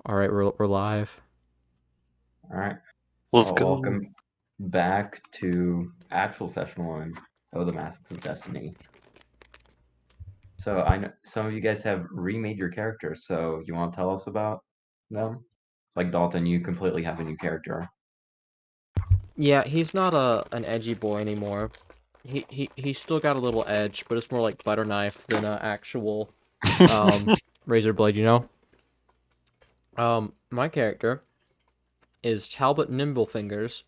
All right, we're live. All right. Let's Well, go. welcome back to actual session one of the Masks of Destiny. So I know some of you guys have remade your characters, so you want to tell us about them? Like Dalton, you completely have a new character. Yeah, he's not an edgy boy anymore. He's still got a little edge, but it's more like butter knife than a actual razor blade, you know? My character is Talbot Nimblefingers,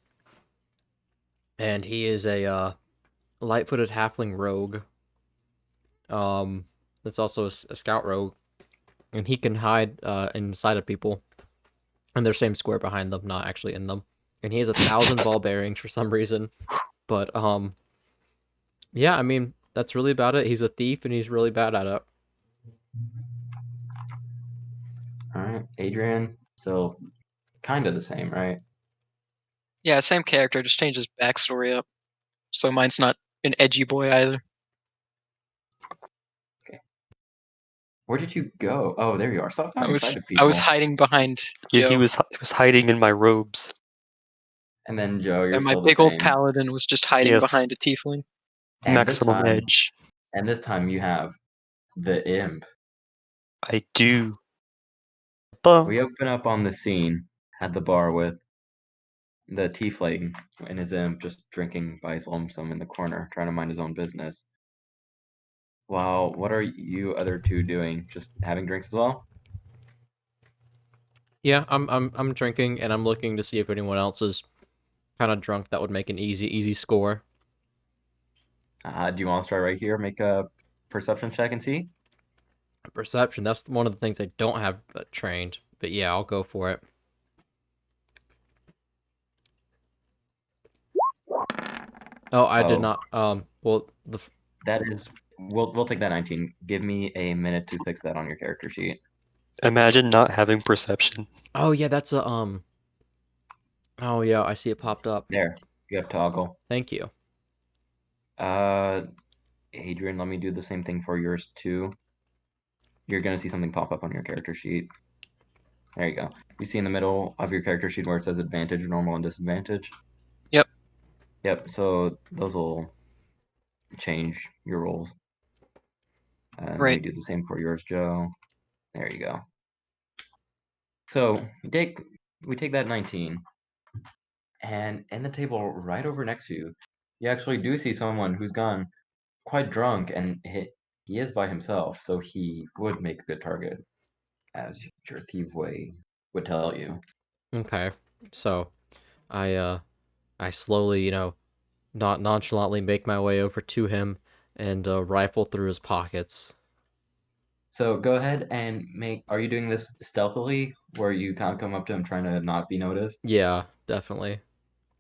and he is a light-footed halfling rogue. That's also a scout rogue, and he can hide inside of people, and their same square behind them, not actually in them. And he has 1,000 ball bearings for some reason, but yeah, I mean, that's really about it. He's a thief and he's really bad at it. All right, Adrian, still kind of the same, right? Yeah, same character, just change his backstory up. So mine's not an edgy boy either. Where did you go? Oh, there you are. Stop talking inside of I was people. hiding behind Yeah, Joe, he was hiding in my robes. And then Joe, you're and my still the big old same. paladin was just hiding Yes. behind a tiefling. And this Maximum time, edge. and this time you have the imp. I do. Bum. We open up on the scene at the bar with the tiefling and his imp just drinking by his lonesome in the corner, trying to mind his own business. Well, what are you other two doing? Just having drinks as well? Yeah, I'm drinking and I'm looking to see if anyone else is kind of drunk that would make an easy score. Do you want to start right here? Make a perception check and see? Perception, that's one of the things I don't have trained, but yeah, I'll go for it. Oh, I did Oh. not. Well, That is, we'll take that 19. Give me a minute to fix that on your character sheet. Imagine not having perception. Oh yeah, that's a Oh yeah, I see it popped up. There, you have toggle. Thank you. Adrian, let me do the same thing for yours too. You're gonna see something pop up on your character sheet. There you go. You see in the middle of your character sheet where it says advantage, normal, and disadvantage? Yep. Yep, so those will change your rolls. Let me Right. do the same for yours, Joe. There you go. So we take that 19, and in the table right over next to you, you actually do see someone who's gone quite drunk, and he is by himself, so he would make a good target, as your thief way would tell you. Okay, so I slowly, not nonchalantly make my way over to him and rifle through his pockets. So go ahead and make. Are you doing this stealthily, where you kind of come up to him trying to not be noticed? Yeah, definitely.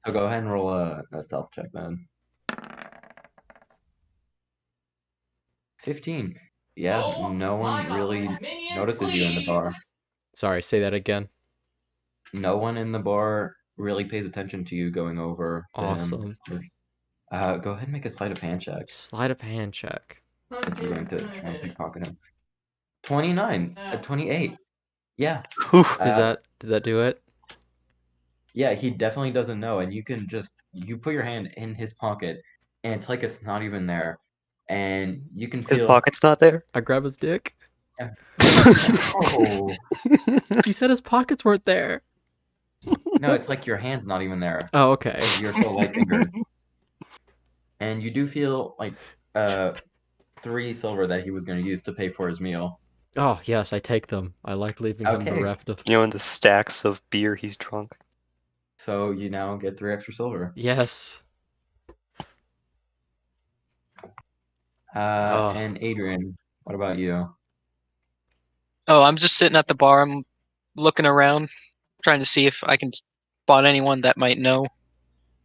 So go ahead and roll a stealth check then. 15. Yeah, no one really notices you in the bar. Sorry, say that again. No one in the bar really pays attention to you going over to him. Awesome. Go ahead and make a sleight of hand check Sleight of hand check. if you're going to try and pickpocket him. 29, 28. Yeah. Whew. Does that do it? Yeah, he definitely doesn't know, and you put your hand in his pocket, and it's like it's not even there, and you can His feel. pocket's not there? I grab his dick. No, You said his pockets weren't there. no, it's like your hand's not even there. Oh, okay. You're so light fingered, and you do feel like 3 silver that he was going to use to pay for his meal. Oh, yes, I take them. I like leaving him Okay. bereft of... You know, in the stacks of beer he's drunk. So you now get 3 extra silver. Yes. And Adrian, what about you? Oh, I'm just sitting at the bar. I'm looking around, trying to see if I can spot anyone that might know.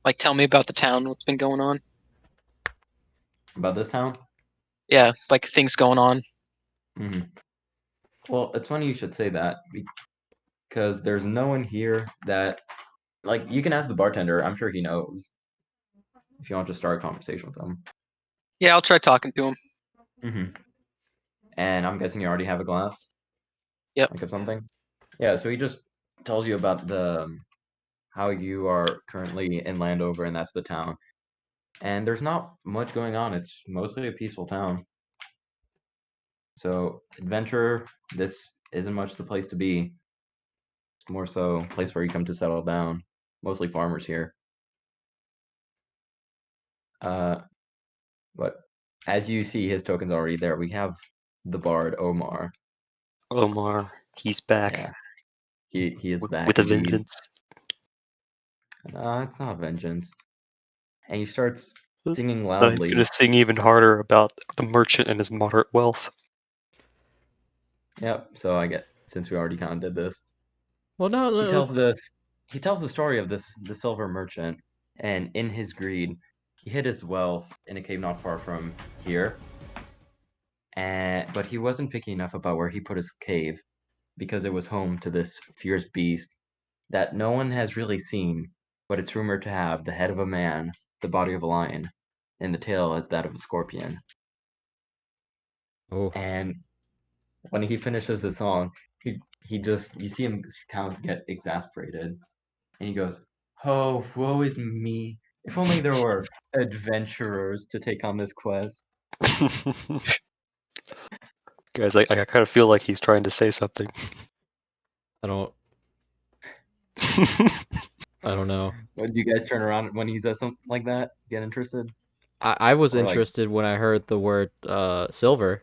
Like, tell me about the town, what's been going on. About this town? Yeah, like things going on. Mm-hmm. Well, it's funny you should say that, because there's no one here that, like, you can ask the bartender. I'm sure he knows. If you want to start a conversation with him. Yeah, I'll try talking to him. Mm-hmm. And I'm guessing you already have a glass? Yep. Like of something? Yeah, so he just tells you about the how you are currently in Landover, and that's the town. And there's not much going on. It's mostly a peaceful town. So, adventure, this isn't much the place to be. It's more so a place where you come to settle down. Mostly farmers here. But as you see, his token's already there. We have the bard Omar. Omar, he's back Yeah, he is back with a indeed. vengeance. It's not vengeance. And he starts singing No, he's loudly. gonna sing even harder about the merchant and his moderate wealth. Yep. So I get since we already kind of did this. Well, no, He tells the story of the silver merchant, and in his greed, he hid his wealth in a cave not far from here. But he wasn't picky enough about where he put his cave, because it was home to this fierce beast that no one has really seen, but it's rumored to have the head of a man, the body of a lion, and the tail as that of a scorpion. Oh, And when he finishes the song, he just you see him kind of get exasperated, and he goes, "Oh, woe is me! If only there were adventurers to take on this quest." Guys, I kind of feel like he's trying to say something. I don't know. What do you guys turn around when he says something like that? Get interested? I was Or like, interested when I heard the word silver.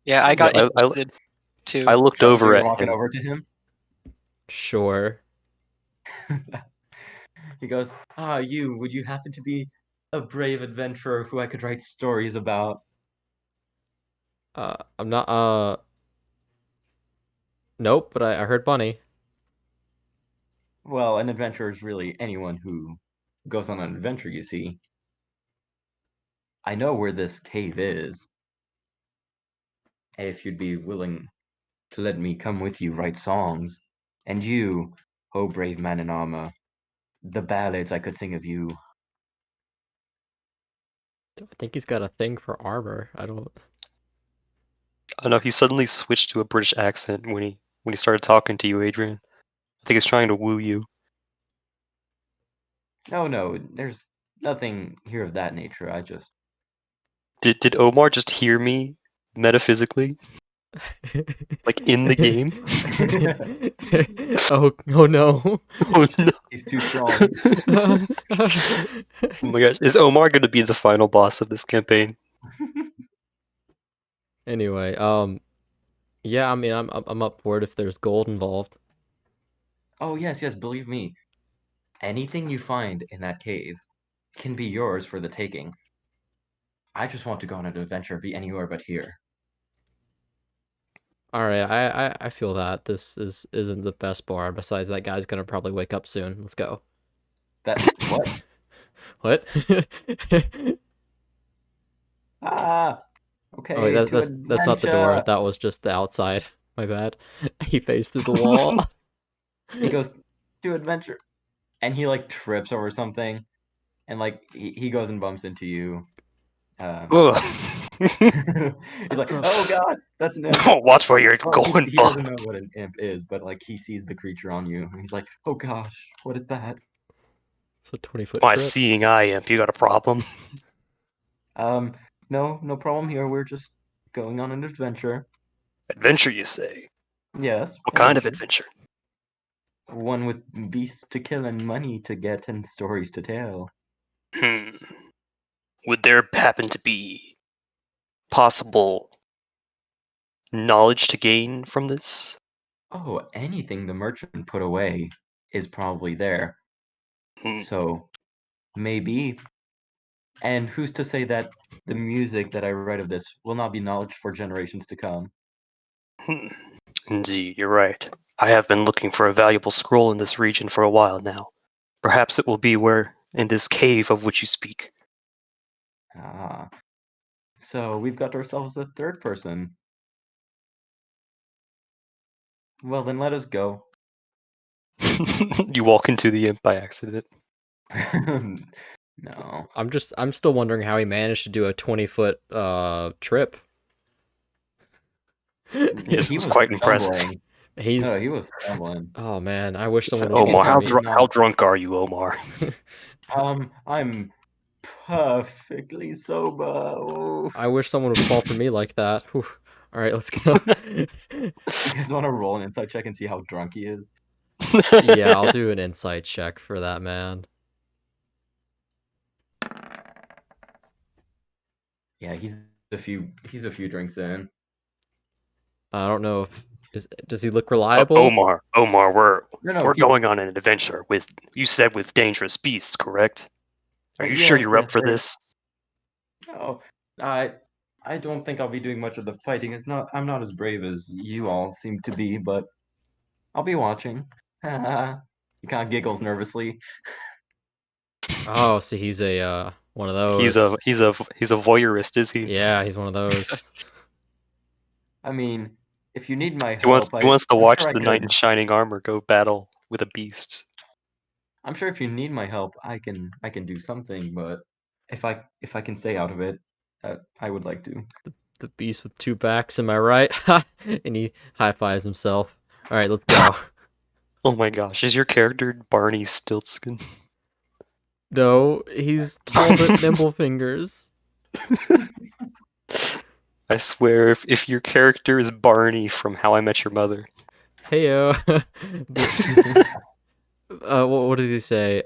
Yeah, I got I interested too. looked so over you're at walking him. over to him. Sure. He goes, "Ah, would you happen to be a brave adventurer who I could write stories about?" I'm not. Nope. But I heard bunny. Well, an adventurer is really anyone who goes on an adventure, you see. I know where this cave is. If you'd be willing to let me come with you write songs. And you, oh brave man in armor, the ballads I could sing of you. I think he's got a thing for armor. I don't. I know he suddenly switched to a British accent when he started talking to you, Adrian. I think he's trying to woo you. No, there's nothing here of that nature. I just Did Omar just hear me metaphysically? Like in the game? Oh no. Oh no. he's too strong. Oh my gosh. Is Omar gonna be the final boss of this campaign? Anyway, yeah, I mean, I'm up for it if there's gold involved. Oh yes, believe me. Anything you find in that cave can be yours for the taking. I just want to go on an adventure, be anywhere but here. All right, I feel that this isn't the best bar. Besides, that guy's gonna probably wake up soon. Let's go. That what? What? Ah, Oh wait, okay, to that's not the door. adventure. That was just the outside. My bad. He phased through the wall. He goes to adventure, and he like trips over something, and like he goes and bumps into you. Ugh. He's like, "Oh God, that's an imp." Watch where you're Well, going, he bump. doesn't know what an imp is, but like he sees the creature on you, and he's like, "Oh gosh, what is that?" It's a 20-foot My trip. seeing eye imp, you got a problem? No problem here. We're just going on an adventure. Adventure, you say? Yes, What kind of adventure? one with beasts to kill and money to get and stories to tell. Would there happen to be possible knowledge to gain from this? Oh, anything the merchant put away is probably there. Hmm. So maybe. And who's to say that the music that I write of this will not be knowledge for generations to come? Indeed, you're right. I have been looking for a valuable scroll in this region for a while now. Perhaps it will be where in this cave of which you speak. Ah. So we've got ourselves a third person. Well, then let us go. You walk into the imp by accident. No. I'm still wondering how he managed to do a 20-foot trip. Yes, He it was was quite impressive. stumbling. He's. No, he was stumbling. Oh man, I wish someone So, would Okay, fall Omar, for so me. he's not- how drunk are you, Omar? I'm perfectly sober. Oh. I wish someone would fall for me like that. Whew. All right, let's go. You guys want to roll an insight check and see how drunk he is? Yeah, I'll do an insight check for that man. Yeah, he's a few drinks in. I don't know if does he look reliable? Omar, we're No, we're he's- going on an adventure with dangerous beasts, correct? Are you sure Yes, you're up for they're- this? No, I don't think I'll be doing much of the fighting. I'm not as brave as you all seem to be, but I'll be watching. He kind of giggles nervously. Oh, see, he's a one of those. He's a voyeurist, is he? Yeah, he's one of those. I mean, if you need my He wants help, he wants to I'm watch sure I the knight in could. shining armor go battle with a beast. I'm sure if you need my help, I can do something. But if I can stay out of it, I would like to. The beast with two backs, am I right? And he high fives himself. All right, let's go. Oh my gosh, is your character Barney Stiltskin? No, he's tall but nimble fingers. I swear, if your character is Barney from How I Met Your Mother. Heyo. What does he say?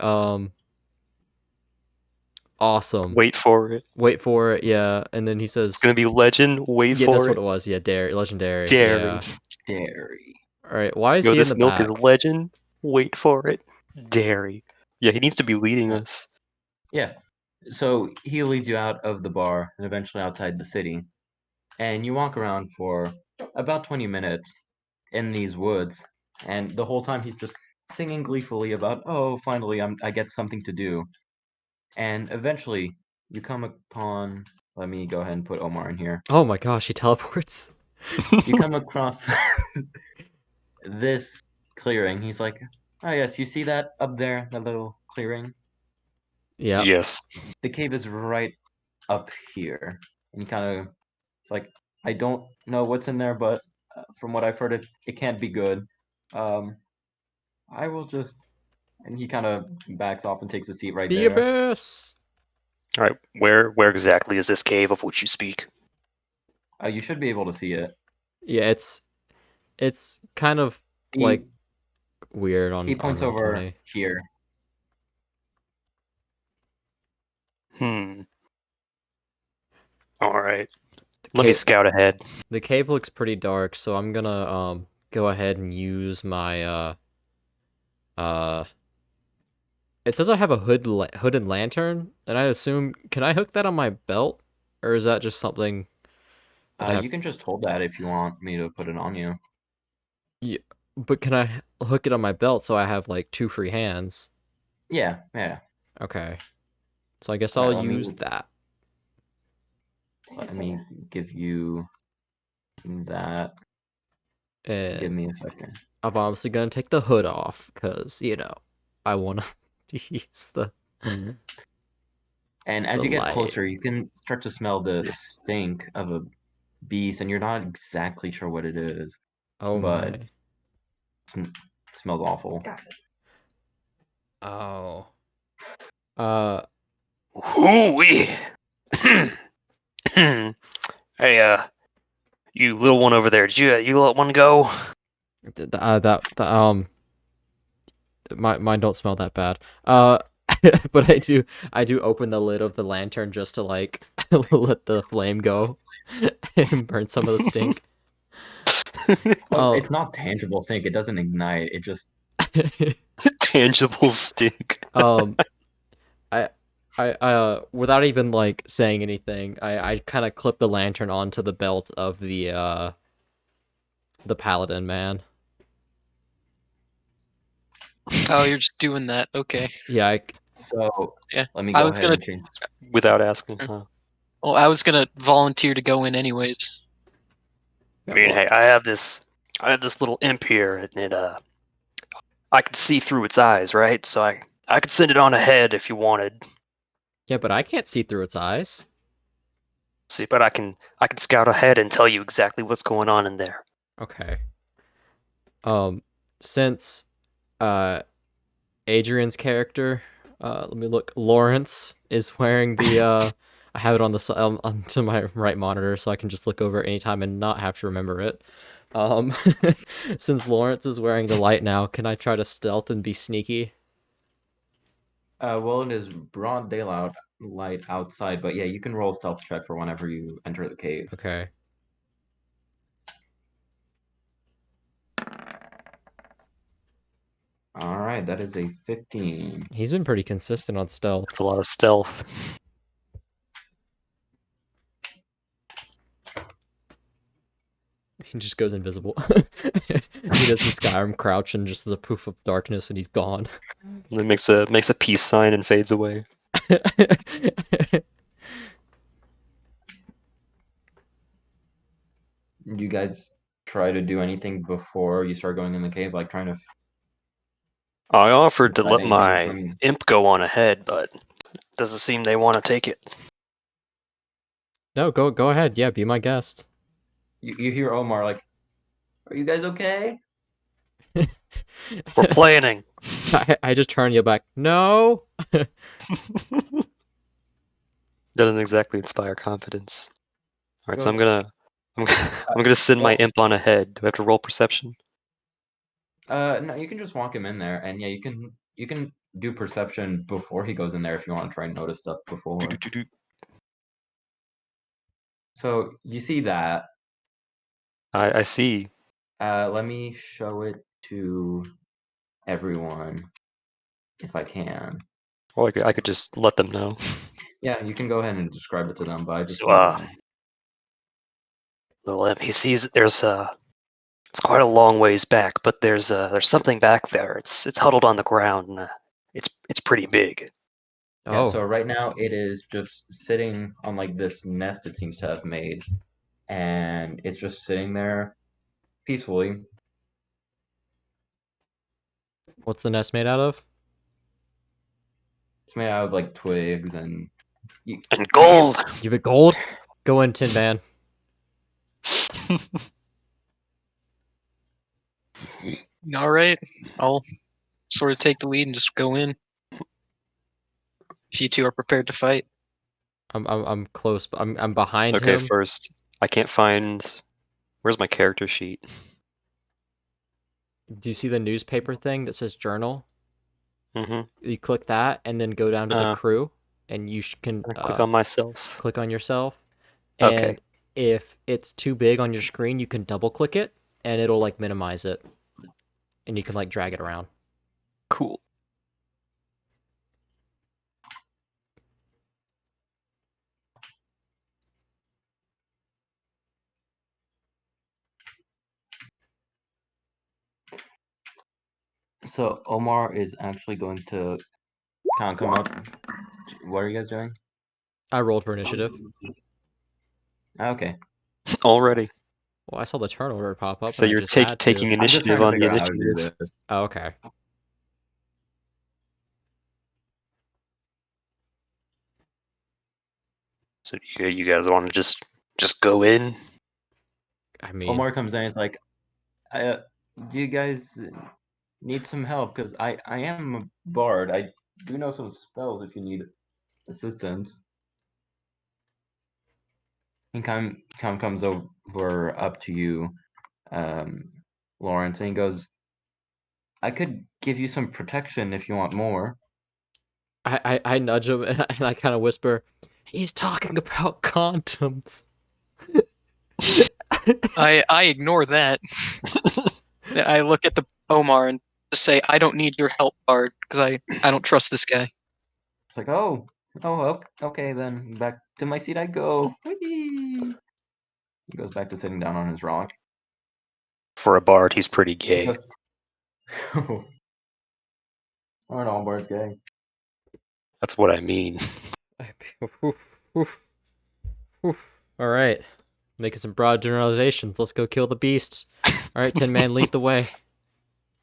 Awesome. Wait for it. Wait for it. Yeah, and then he says, It's gonna be legend. Wait "Yeah, for that's it. what it was. Yeah, dairy, legendary. Dairy. Yeah. Dairy. All right. Why is Yo, he in this the milk back? is legend. Wait for it. Dairy. Yeah, he needs to be leading us. Yeah. So he leads you out of the bar and eventually outside the city. And you walk around for about 20 minutes in these woods. And the whole time he's just singing gleefully about, oh, finally I get something to do. And eventually you come upon, let me go ahead and put Omar in here. Oh my gosh, he teleports. You come across this clearing. He's like, oh, yes, you see that up there, that little clearing? Yeah. Yes. The cave is right up here. And he kind of, it's like, I don't know what's in there, but from what I've heard, it can't be good. I will just, and he kind of backs off and takes a seat right The there. abyss. All right. Where exactly is this cave of which you speak? You should be able to see it. Yeah, it's kind of He, like weird on he points on over 20. here. All right. Let me scout ahead. The cave looks pretty dark, so I'm gonna go ahead and use my it says I have a hooded lantern, and I assume, can I hook that on my belt, or is that just something that I have? You can just hold that if you want me to put it on you. But can I hook it on my belt so I have like two free hands? Yeah, yeah. Okay. So I guess Alright, I'll let me- use that. Let me give you that. Give And me a second. I'm obviously gonna take the hood off, because, you know, I wanna use the And as The you get light. closer, you can start to smell the stink of a beast, and you're not exactly sure what it is. Oh But- my. It smells awful. Oh. Hoo-wee. Hey, you little one over there. Did you let one go? Mine don't smell that bad. But I do open the lid of the lantern just to like let the flame go and burn some of the stink. Well, Oh. it's not tangible stink. It doesn't ignite. It just Tangible stink. I without even like saying anything, I kind of clip the lantern onto the belt of the paladin man. Oh, you're just doing that. Okay. Yeah, so. Yeah, Let me I go was ahead gonna- and change. Without asking, huh? Well, I was gonna volunteer to go in anyways. I mean, hey, I have this little imp here, and I can see through its eyes, right? So I could send it on ahead if you wanted. yeah, but I can't see through its eyes. See, but I can scout ahead and tell you exactly what's going on in there. Okay. Since Adrian's character, let me look. Lawrence is wearing the I have it on the onto my right monitor, so I can just look over it anytime and not have to remember it. Um, since Lawrence is wearing the light now, can I try to stealth and be sneaky? Well, it is broad daylight light outside, but yeah, you can roll stealth check for whenever you enter the cave. Okay. All right, that is a 15. He's been pretty consistent on stealth. It's a lot of stealth. He just goes invisible. He does the Skyrim crouch and just the poof of darkness, and he's gone. And then makes a peace sign and fades away. Do you guys try to do anything before you start going in the cave, like trying to? I offered to Hide let anything my from- imp go on ahead, but doesn't seem they want to take it. No, go ahead. Yeah, be my guest. You hear Omar like, "Are you guys okay?" We're planning. I just turn you back. No. Doesn't exactly inspire confidence. All right, so I'm Goes- gonna send my imp on ahead. Do I have to roll perception? No, you can just walk him in there, and yeah, you can do perception before he goes in there if you want to try and notice stuff before. Do-do-do-do. So you see that. I see. Let me show it to everyone if I can. Or I could just let them know. Yeah, you can go ahead and describe it to them, but I just So, want little imp, he sees there's it's quite a long ways back, but there's something back there. It's huddled on the ground. And, it's pretty big. Yeah, Oh, so right now it is just sitting on like this nest it seems to have made, and it's just sitting there peacefully. what's the nest made out of? It's made out of like twigs and And gold. Give it gold. Go in, Tin Man. All right, I'll sort of take the lead and just go in. If you two are prepared to fight. I'm close, but I'm behind Okay, him. first, I can't find. Where's my character sheet? Do you see the newspaper thing that says journal? Mm-hmm. You click that, and then go down to the crew, and you can Click on myself. click on yourself. And Okay. if it's too big on your screen, you can double click it, and it'll like minimize it, and you can like drag it around. Cool. So Omar is actually going to kind of come up. What are you guys doing? I rolled for initiative. Okay. Already. Well, I saw the turn order pop up, So and I you're just had to. taking I'm just trying initiative to on the figure out how to do initiative. this. Oh, okay. So you guys want to just go in? I mean, Omar comes in. He's like, "Do you guys need some help? Because I am a bard. I do know some spells if you need assistance." He comes over up to you, Lawrence, and he goes, "I could give you some protection if you want more." I nudge him, and I kind of whisper, "He's talking about condoms." I ignore that. I look at the Omar and just say, I don't need your help, Bard, because I don't trust this guy. It's like, oh, okay, then back to my seat I go. Whee! He goes back to sitting down on his rock. For a bard, he's pretty gay. Goes, aren't all bards gay? That's what I mean. All right, making some broad generalizations. Let's go kill the beast. All right, Tin Man, lead the way.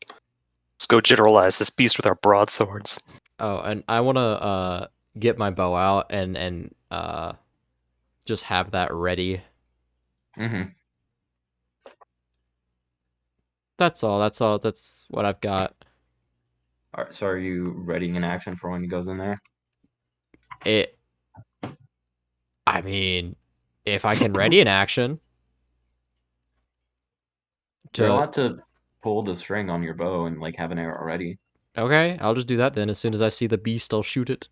Let's go generalize this beast with our broadswords. Oh, and I want to get my bow out and just have that ready. Mm-hmm. That's all. That's all. That's what I've got. Alright, so are you readying an action for when he goes in there? It. I mean, if I can ready an action You're to. allowed to pull the string on your bow and like have an arrow ready. Okay, I'll just do that then. As soon as I see the beast, I'll shoot it.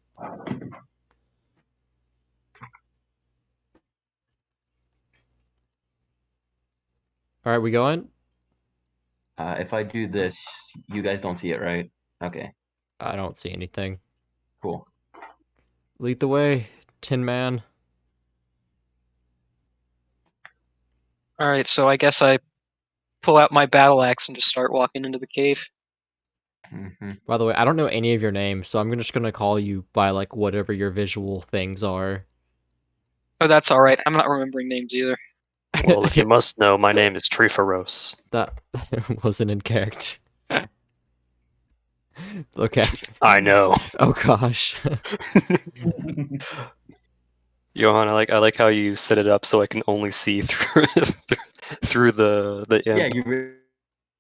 All right, we going? If I do this, you guys don't see it, right? Okay, I don't see anything. cool. Lead the way, Tin Man. All right, so I guess I pull out my battle axe and just start walking into the cave. Hmm. By the way, I don't know any of your names, so I'm just gonna call you by like whatever your visual things are. Oh, that's all right. I'm not remembering names either. Well, if you must know, my name is Triferos. That wasn't in character. Okay. I know. Oh gosh. Johan, I like how you set it up so I can only see through through the imp. Yeah, you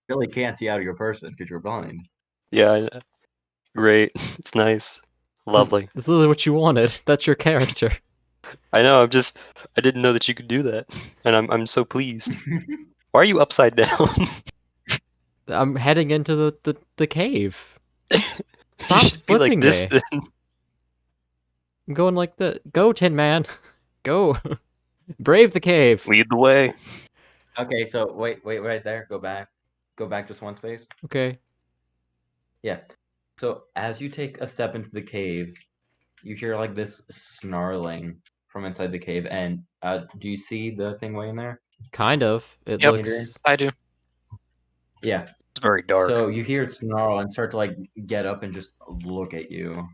really can't see out of your person because you're blind. Yeah, great. It's nice. Lovely. This is what you wanted. That's your character. I know, I didn't know that you could do that. And I'm so pleased. Why are you upside down? I'm heading into the cave. You Stop should be like flipping this me. then. I'm going like the go, Tin Man. Go. Brave the cave. Lead the way. Okay, so wait right there. Go back. Go back just one space. Okay. Yeah. So as you take a step into the cave, you hear like this snarling from inside the cave. And do you see the thing way in there? Kind of. It Yep. looks I do. Yeah. It's very dark. So you hear it snarl and start to like get up and just look at you.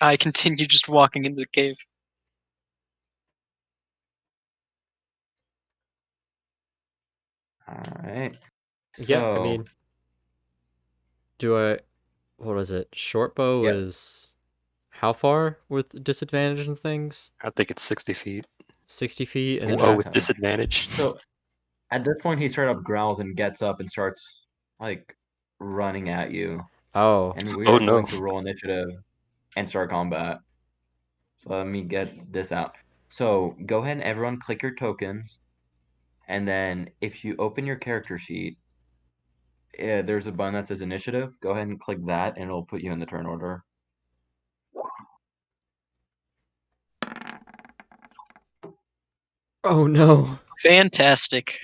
I continue just walking into the cave. All right. Yeah, I So, mean, what is it? Short bow Yep. is how far with disadvantage and things? I think it's 60 feet. 60 feet, and then Oh, with Okay. disadvantage. So at this point, he straight up growls and gets up and starts like running at you. oh, And we Oh, are no. going to roll initiative and start combat. So let me get this out. So go ahead and everyone click your tokens. And then if you open your character sheet, there's a button that says initiative. Go ahead and click that and it'll put you in the turn order. oh no. Fantastic.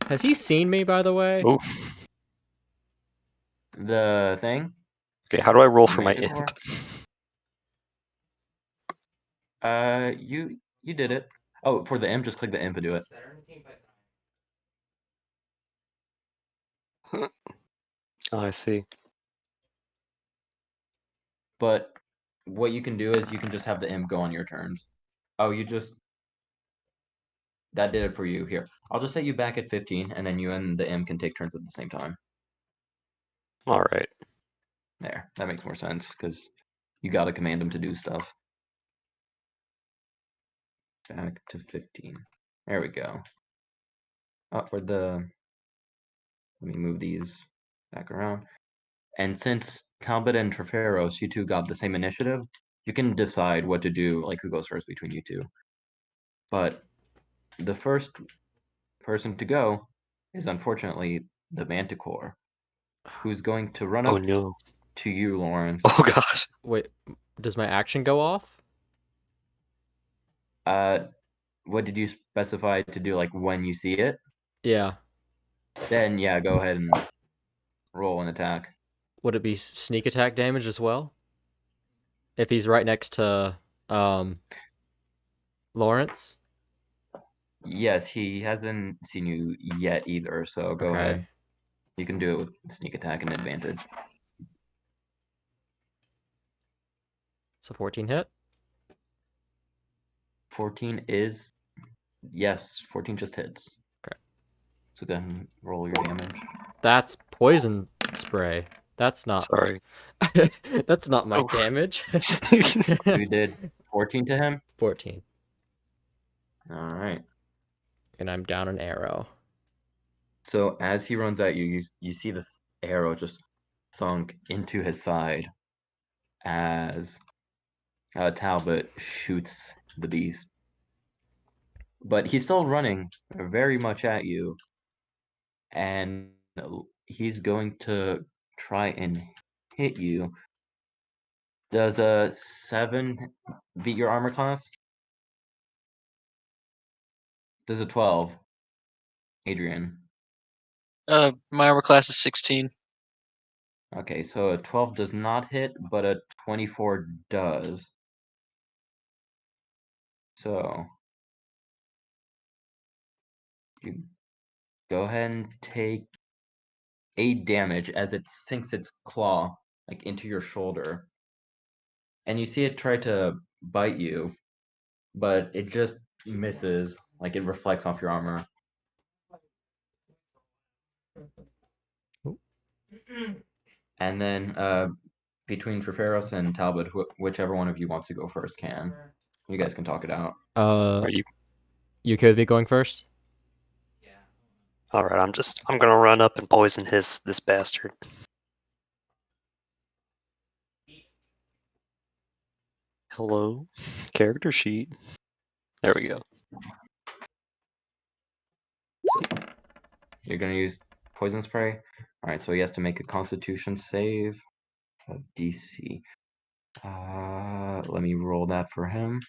Has he seen me, by the way? Oh, The thing? okay. How do I roll for my Manticore? imp? You did it. Oh, for the imp, just click the imp and do it. Oh, I see. But what you can do is you can just have the imp go on your turns. Oh, that did it for you. Here, I'll just set you back at 15, and then you and the imp can take turns at the same time. All right. There, that makes more sense because you gotta command him to do stuff. Back to 15. There we go. Oh, let me move these back around. And since Talbot and Treferos, you two got the same initiative, you can decide what to do, like who goes first between you two. But the first person to go is unfortunately the Manticore, who's going to run Oh up no. to you, Lawrence. Oh gosh. Wait, does my action go off? What did you specify to do, like when you see it? Yeah. Then yeah, go ahead and roll an attack. Would it be sneak attack damage as well? If he's right next to Lawrence? Yes, he hasn't seen you yet either, so go Okay. ahead. You can do it with sneak attack and advantage. So 14 hit? 14 is yes, 14 just hits. Okay. So go ahead and roll your damage. That's poison spray. That's not Sorry. that's not my Oof. damage. You did 14 to him. 14. All right. And I'm down an arrow. So as he runs at you, you see the arrow just thunk into his side as Talbot shoots the beast. But he's still running very much at you, and he's going to try and hit you. Does a 7 beat your armor class? Does a 12, Adrian? My armor class is 16. Okay, so a 12 does not hit, but a 24 does. So you go ahead and take 8 damage as it sinks its claw like into your shoulder. And you see it try to bite you, but it just misses, like it reflects off your armor. And then between Treferos and Talbot, whichever one of you wants to go first can. You guys can talk it out. Are you You okay with me going first? all right? I'm gonna run up and poison this bastard. Hello, character sheet. There we go. You're gonna use poison spray. All right, so he has to make a Constitution save of DC. Let me roll that for him.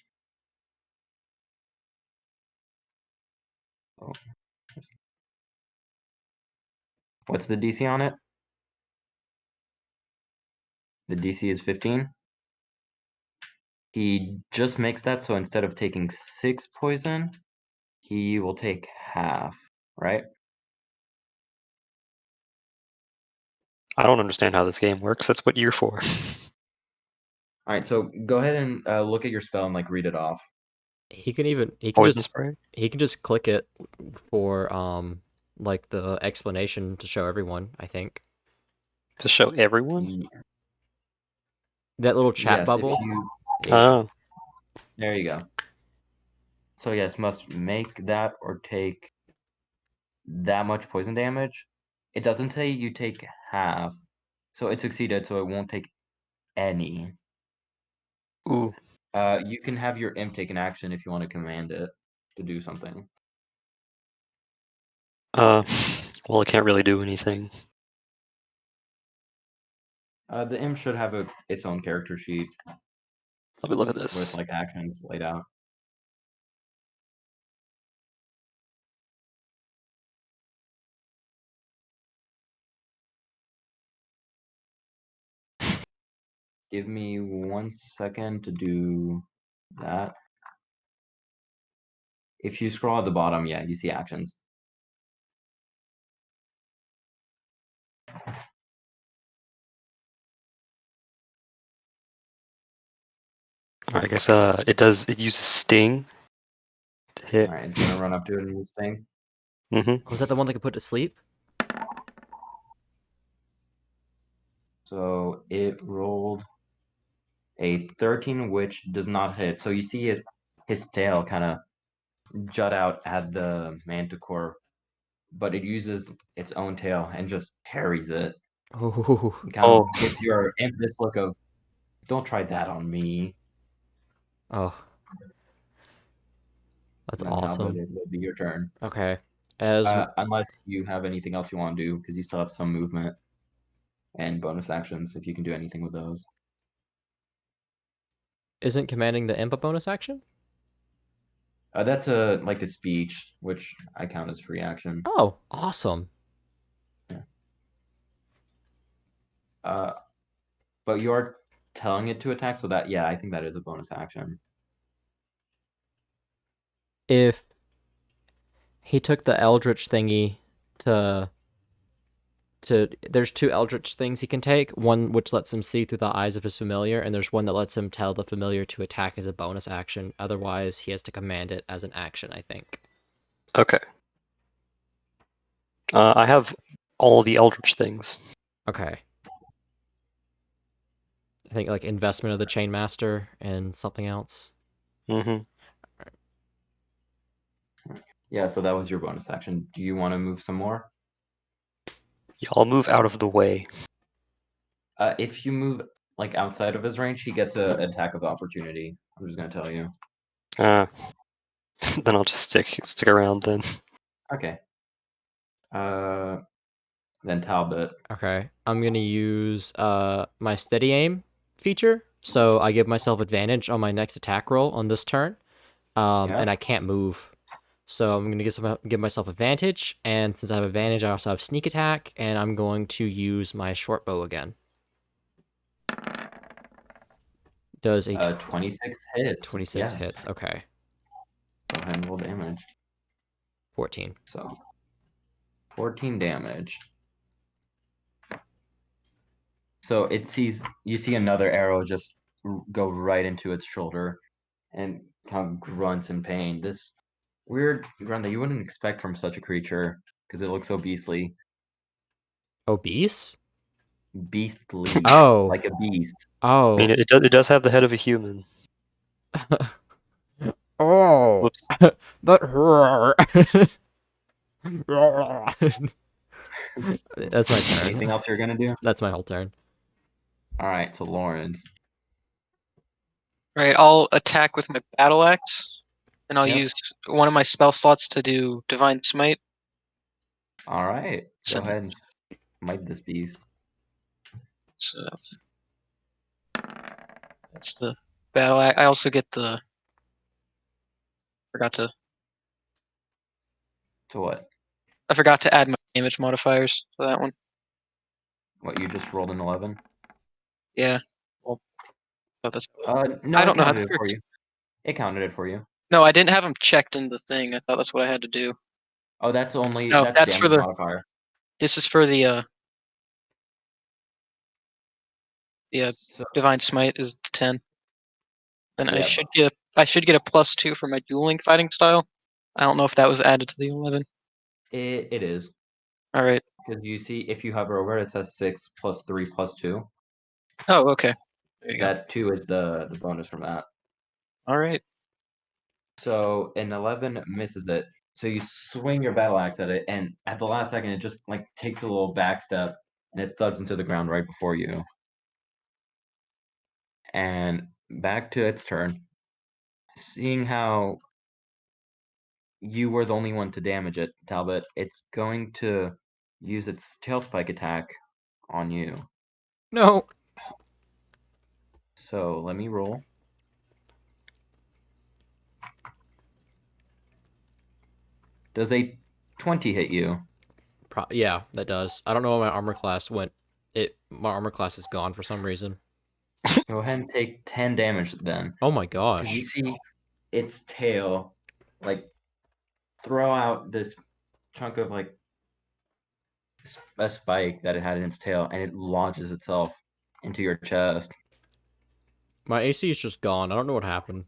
Oh. What's the DC on it? The DC is 15. He just makes that, so instead of taking 6 poison, he will take half, right? I don't understand how this game works. That's what you're for. All right, so go ahead and look at your spell and like read it off. He can Poison spray. he can just click it for like the explanation to show everyone, I think. To show everyone? Ye- That little chat Yes, bubble. Oh, there you go. So yes, must make that or take that much poison damage. It doesn't say you take half, so it succeeded, so it won't take any. ooh. You can have your imp take an action if you want to command it to do something. Well, it can't really do anything. The imp should have its own character sheet Let me look at with this. like actions laid out. Give me 1 second to do that. If you scroll at the bottom, yeah, you see actions. I guess it uses sting to hit. All right, it's gonna run up to it and use thing. Mm-hmm. Was that the one that could put to sleep? So it rolled a 13, which does not hit. So you see his tail kind of jut out at the manticore, but it uses its own tail and just parries it. Oh, It kind Oh. of gives your imp this look of, don't try that on me. oh, that's And then Talbot, awesome. it will be your turn. Okay, as Unless you have anything else you want to do, because you still have some movement and bonus actions if you can do anything with those. isn't commanding the imp a bonus action? That's like the speech, which I count as free action. Oh, awesome. But you're telling it to attack, so that I think that is a bonus action. If he took the Eldritch thingy to there's 2 Eldritch things he can take, one which lets him see through the eyes of his familiar, and there's one that lets him tell the familiar to attack as a bonus action. Otherwise, he has to command it as an action, I think. Okay. I have all the Eldritch things. Okay. I think like investment of the Chainmaster and something else. Mm-hmm. Yeah, so that was your bonus action. Do you want to move some more? Yeah, I'll move out of the way. If you move like outside of his range, he gets an attack of opportunity. I'm just gonna tell you. Uh, then I'll just stick around then. Okay. Then Talbot. Okay, I'm gonna use my steady aim feature, so I give myself advantage on my next attack roll on this turn, Yeah. and I can't move, so I'm gonna give myself advantage, and since I have advantage, I also have sneak attack, and I'm going to use my short bow again. Does a 26 hits. 26 Yes. hits? Okay, Go ahead and roll damage. 14. So 14 damage. So you see another arrow just go right into its shoulder and kind of grunts in pain. This weird grunt that you wouldn't expect from such a creature because it looks so beastly. Obese? Beastly. Oh. Like a beast. I mean, Oh. it does have the head of a human. Oh. Whoops. But that's my turn. Anything else you're gonna do? That's my whole turn. Alright, so Lawrence. Right, I'll attack with my battle axe, and I'll Yep. use one of my spell slots to do Divine Smite. Alright. Go So- ahead and smite this beast. So that's the battle axe. I also get the. I forgot to add my damage modifiers for that one. What, you just rolled an 11? Yeah. Well, that's. No, I it don't know how counted to it for you. It counted it for you. No, I didn't have them checked in the thing. I thought that's what I had to do. Oh, that's only No, that's that's for damage the- modifier. This is for the So, Divine Smite is the 10. And yeah, I should get a +2 for my dueling fighting style. I don't know if that was added to the 11. it is. All right. Because you see, if you hover over it, it says 6 plus 3 plus 2. Oh, okay. There you go. That 2 is the bonus from that. All right. So an 11 misses it. So you swing your battle axe at it, and at the last second, it just like takes a little back step, and it thuds into the ground right before you. And back to its turn. Seeing how you were the only one to damage it, Talbot, it's going to use its tail spike attack on you. No. So let me roll. Does a 20 hit you? Yeah, that does. I don't know why my armor class went. My armor class is gone for some reason. Go ahead and take 10 damage then. Oh my Because you gosh. see its tail, like, throw out this chunk of, like, a spike that it had in its tail, and it launches itself into your chest. My AC is just gone. I don't know what happened.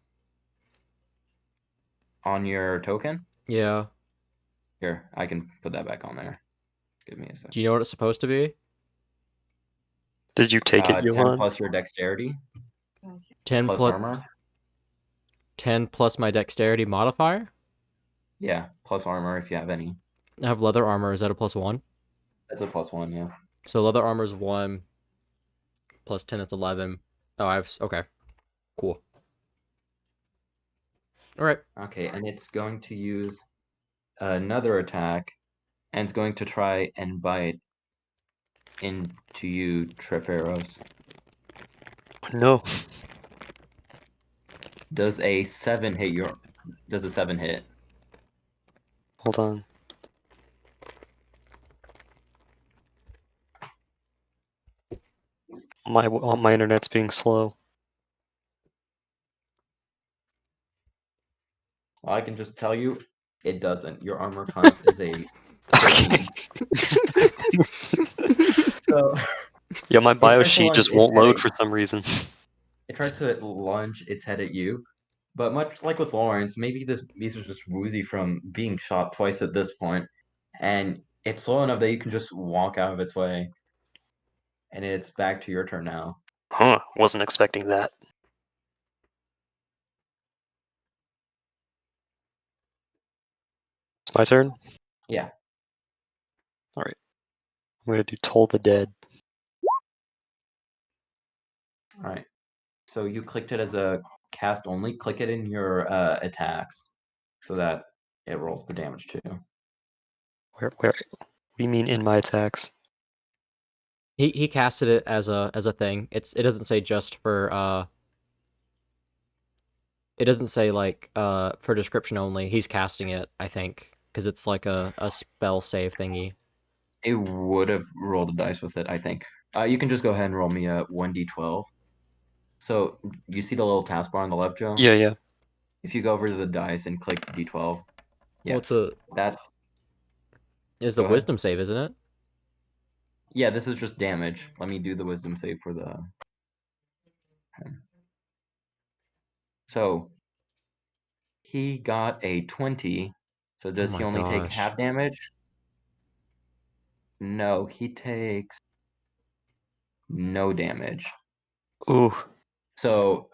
On your token? Yeah. Here, I can put that back on there. Give me a Do second. you know what it's supposed to be? Did you take it, 10 Johan? plus your dexterity, 10 plus plus armor. 10 plus my dexterity modifier? Yeah, plus armor if you have any. I have leather armor. Is that a +1? That's a +1, yeah. So leather armor is 1 plus 10, that's 11. Oh, okay. Cool. All right. Okay, and it's going to use another attack, and it's going to try and bite into you, Treferos. No. Does a 7 hit your? Does a 7 hit? Hold on. My internet's being slow. Well, I can just tell you, it doesn't. Your armor class is a 13. So Yeah, my bio tries to sheet lunge just its won't head load at for some reason. it tries to lunge its head at you, but much like with Lawrence, maybe this beast is just woozy from being shot twice at this point, and it's slow enough that you can just walk out of its way. And it's back to your turn now. Huh, wasn't expecting that. It's my turn. Yeah. All right. I'm gonna do Toll the Dead. All right. So you clicked it as a cast only. Click it in your attacks, so that it rolls the damage too. Where? What do you mean in my attacks? He casted it as a thing. It doesn't say just for it doesn't say like for description only. He's casting it, I think, because it's like a spell save thingy. It would have rolled a dice with it, I think. You can just go ahead and roll me a 1d12. So you see the little taskbar on the left, Joe? Yeah, yeah. If you go over to the dice and click d12, yeah, Well, it's a that's is Go the ahead. wisdom save, isn't it? yeah. This is just damage. Let me do the wisdom save for the. So he got a 20. So does he my only take gosh. half damage? No, he takes no damage. Ooh. So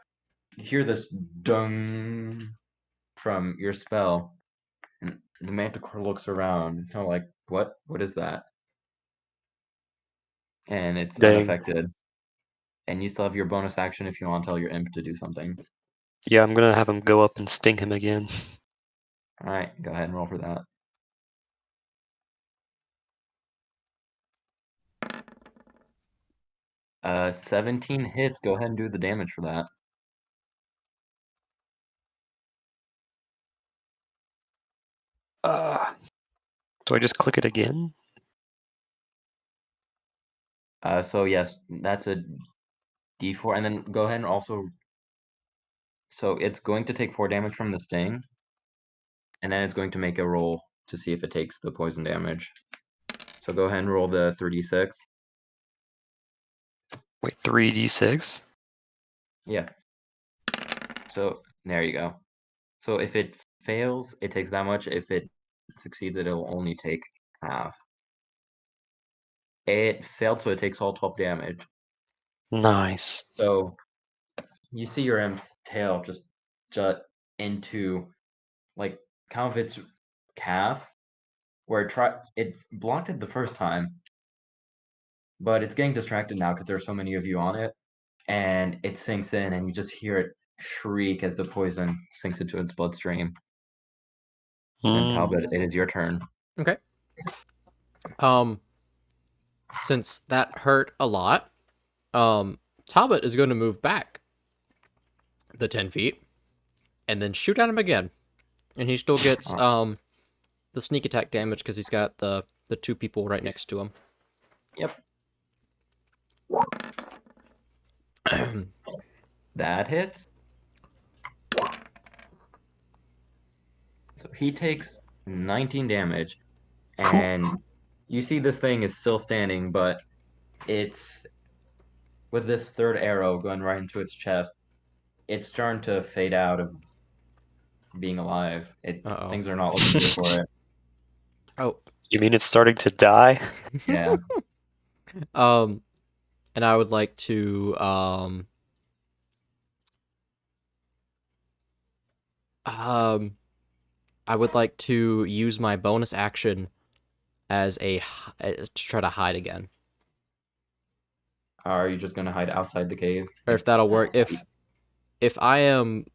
you hear this dung from your spell, and the manticore looks around, kind of like, "What? What is that?" And it's Dang. unaffected. And you still have your bonus action if you want to tell your imp to do something. Yeah, I'm gonna have him go up and sting him again. All right, go ahead and roll for that. Uh, 17 hits. Go ahead and do the damage for that. Do I just click it again? So yes, that's a D4, and then go ahead and also. So it's going to take 4 damage from the sting, and then it's going to make a roll to see if it takes the poison damage. So go ahead and roll the 3d6. Wait, 3d6? Yeah. So there you go. So if it fails, it takes that much. If it succeeds, it'll only take half. It failed, so it takes all 12 damage. Nice. So you see your imp's tail just jut into like kind of its calf, where it blocked it the first time, but it's getting distracted now because there's so many of you on it, and it sinks in, and you just hear it shriek as the poison sinks into its bloodstream. And Mm. Talbot, it is your turn. Okay. Since that hurt a lot, Talbot is going to move back the 10 feet and then shoot at him again. And he still gets the sneak attack damage because he's got the 2 people right next to him. Yep. That hits. So he takes 19 damage, and you see this thing is still standing, but it's with this third arrow going right into its chest. It's starting to fade out of being alive. Uh-oh. Things are not looking good for it. Oh. You mean it's starting to die? Yeah. And I would like to I would like to use my bonus action as to try to hide again. Are you just gonna hide outside the cave? Or if that'll work. If I am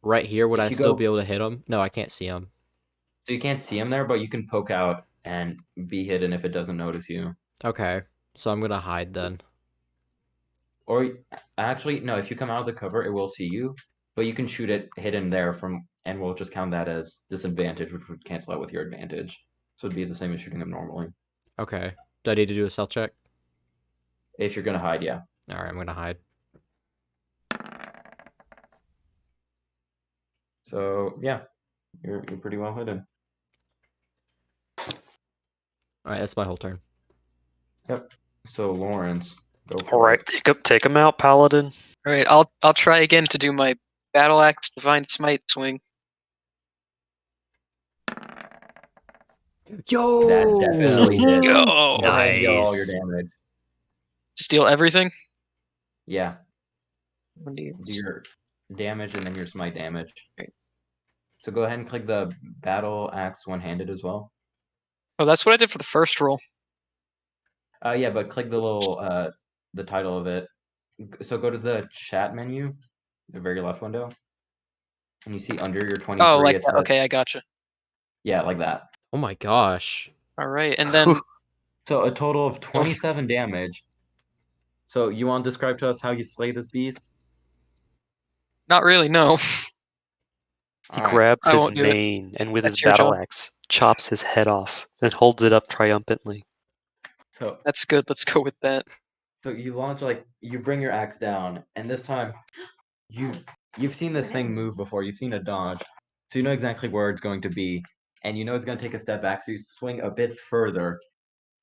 right here, would If I you still go- be able to hit him? No, I can't see him. So you can't see him there, but you can poke out and be hidden if it doesn't notice you. Okay. So I'm gonna hide then. Or actually, no, if you come out of the cover, it will see you, but you can shoot it hidden there and we'll just count that as disadvantage, which would cancel out with your advantage. So it'd be the same as shooting him normally. Okay. Do I need to do a stealth check? If you're gonna hide, yeah. Alright, I'm gonna hide. So yeah, you're pretty well hidden. Alright, that's my whole turn. Yep. So Lawrence, go for All right, it. take him out, Paladin. All right, I'll try again to do my battle axe divine smite swing. Yo! That definitely hits. Yo! Go ahead and deal all your Nice. damage. Steal everything. Yeah. 1d8. Do your damage and then your smite damage. So go ahead and click the battle axe one-handed as well. Oh, that's what I did for the first roll. Yeah, but click the little the title of it. So go to the chat menu, the very left window, and you see under your 23. Oh, like it that. says, Okay, I gotcha. yeah, like that. Oh my gosh. All right, and then So a total of 27 damage. So you want to describe to us how you slay this beast? not really. No, He All right. grabs I his won't do it. mane and with his That's your battle job. axe chops his head off and holds it up triumphantly. So That's good. Let's go with that. you launch you bring your axe down, and this time you've seen this thing move before. You've seen it dodge, so you know exactly where it's going to be, and you know it's going to take a step back. So you swing a bit further,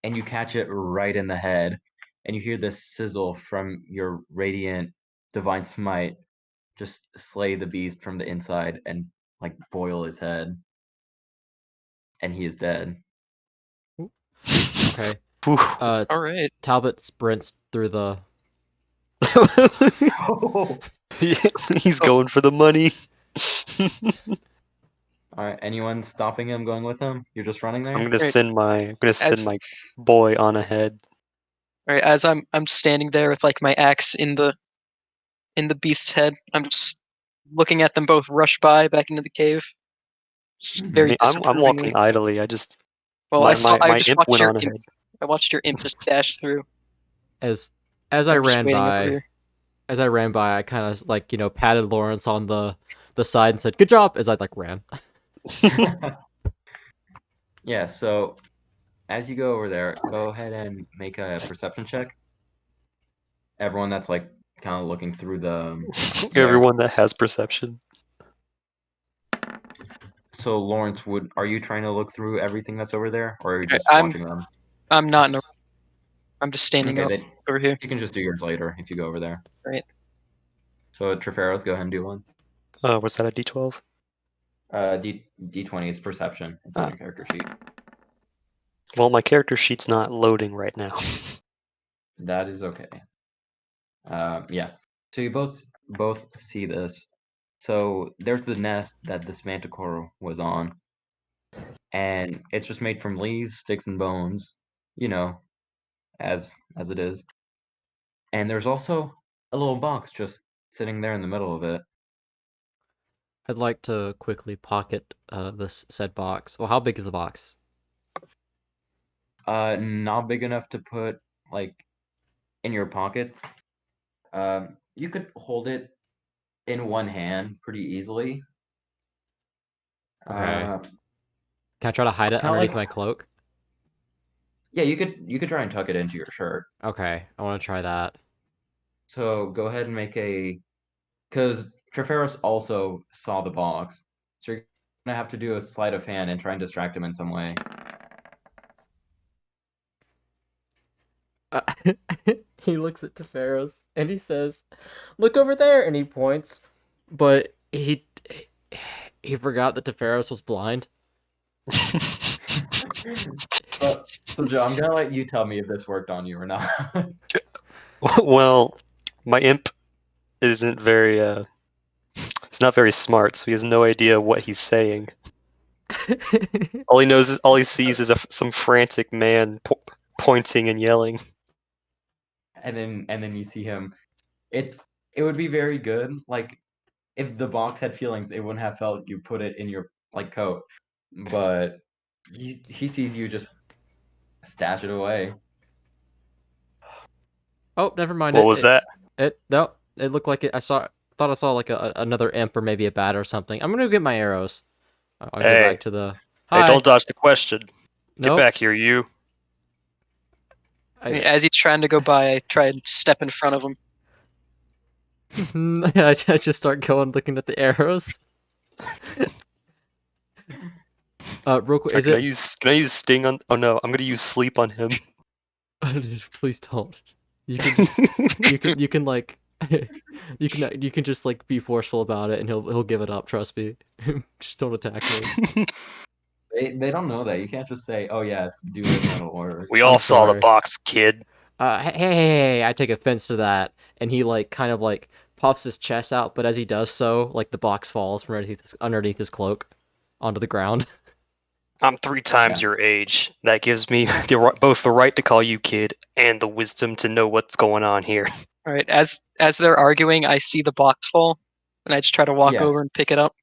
and you catch it right in the head, and you hear this sizzle from your radiant divine smite just slay the beast from the inside and like boil his head, and he is dead. Okay. Whew. All right. Talbot sprints through the. He's Oh. going for the money. All right, anyone stopping him, going with him? You're just running there. I'm gonna Great. send As my boy on ahead. all right, as I'm standing there with like my axe in the beast's head, I'm just looking at them both rush by back into the cave. Just Mhm. I very mean, I'm disapprovingly. walking idly. I just Well, my I my just imp watched went your on imp. ahead. I watched your imp just dash through. As I I'm just ran waiting over by, here. I kind of like patted Lawrence on the side and said, "Good job," as I like ran. Yeah. So as you go over there, go ahead and make a perception check. Everyone that's like kind of looking through the. Everyone that has perception. So Lawrence, are you trying to look through everything that's over there, or are you Okay, just watching them? I'm not in a. I'm just standing Okay, up then over here. you can just do yours later if you go over there. Right. So Treferos, go ahead and do one. Was that a D12? D20 is perception. It's on your character sheet. Well, my character sheet's not loading right now. That is okay. Yeah. So you both see this. So there's the nest that this manticore was on, and it's just made from leaves, sticks, and bones. You know, as it is. And there's also a little box just sitting there in the middle of it. I'd like to quickly pocket this said box. Well, how big is the box? Not big enough to put like in your pocket. You could hold it in one hand pretty easily. Okay. Uh, Can I try to hide it kinda underneath like- my cloak? yeah, you could try and tuck it into your shirt. Okay, I want to try that. So go ahead and make because Treferos also saw the box, so you're gonna have to do a sleight of hand and try and distract him in some way. He looks at Teferos and he says, "Look over there," and he points, but he forgot that Teferos was blind. So Joe, I'm gonna let you tell me if this worked on you or not. Well, my imp isn't very it's not very smart, so he has no idea what he's saying. All he sees is some frantic man pointing and yelling. and then you see him. It would be very good. Like if the box had feelings, it wouldn't have felt you put it in your like coat. But he sees you just stash it away. Oh, never mind. What was that? No, it looked like it. Thought I saw like another imp or maybe a bat or something. I'm gonna go get my arrows. I'll go Hey. back to the. Hey, Hi. don't dodge the question. Get Nope. back here, you. As he's trying to go by, I try and step in front of him. I just start going looking at the arrows. Real quick, is Can I it? use sting on? Oh no, I'm gonna use sleep on him. Please don't. You can like you can just like be forceful about it and he'll give it up, trust me. Just don't attack me. They don't know that. You can't just say, "Oh yes, do this and it'll work." We all I'm saw the sorry. box, kid. Hey, I take offense to that. And he like kind of like pops his chest out, but as he does so, like the box falls from underneath his cloak onto the ground. I'm 3 times Yeah. your age. That gives me both the right to call you kid and the wisdom to know what's going on here. All right. As they're arguing, I see the box fall, and I just try to walk Yeah. over and pick it up.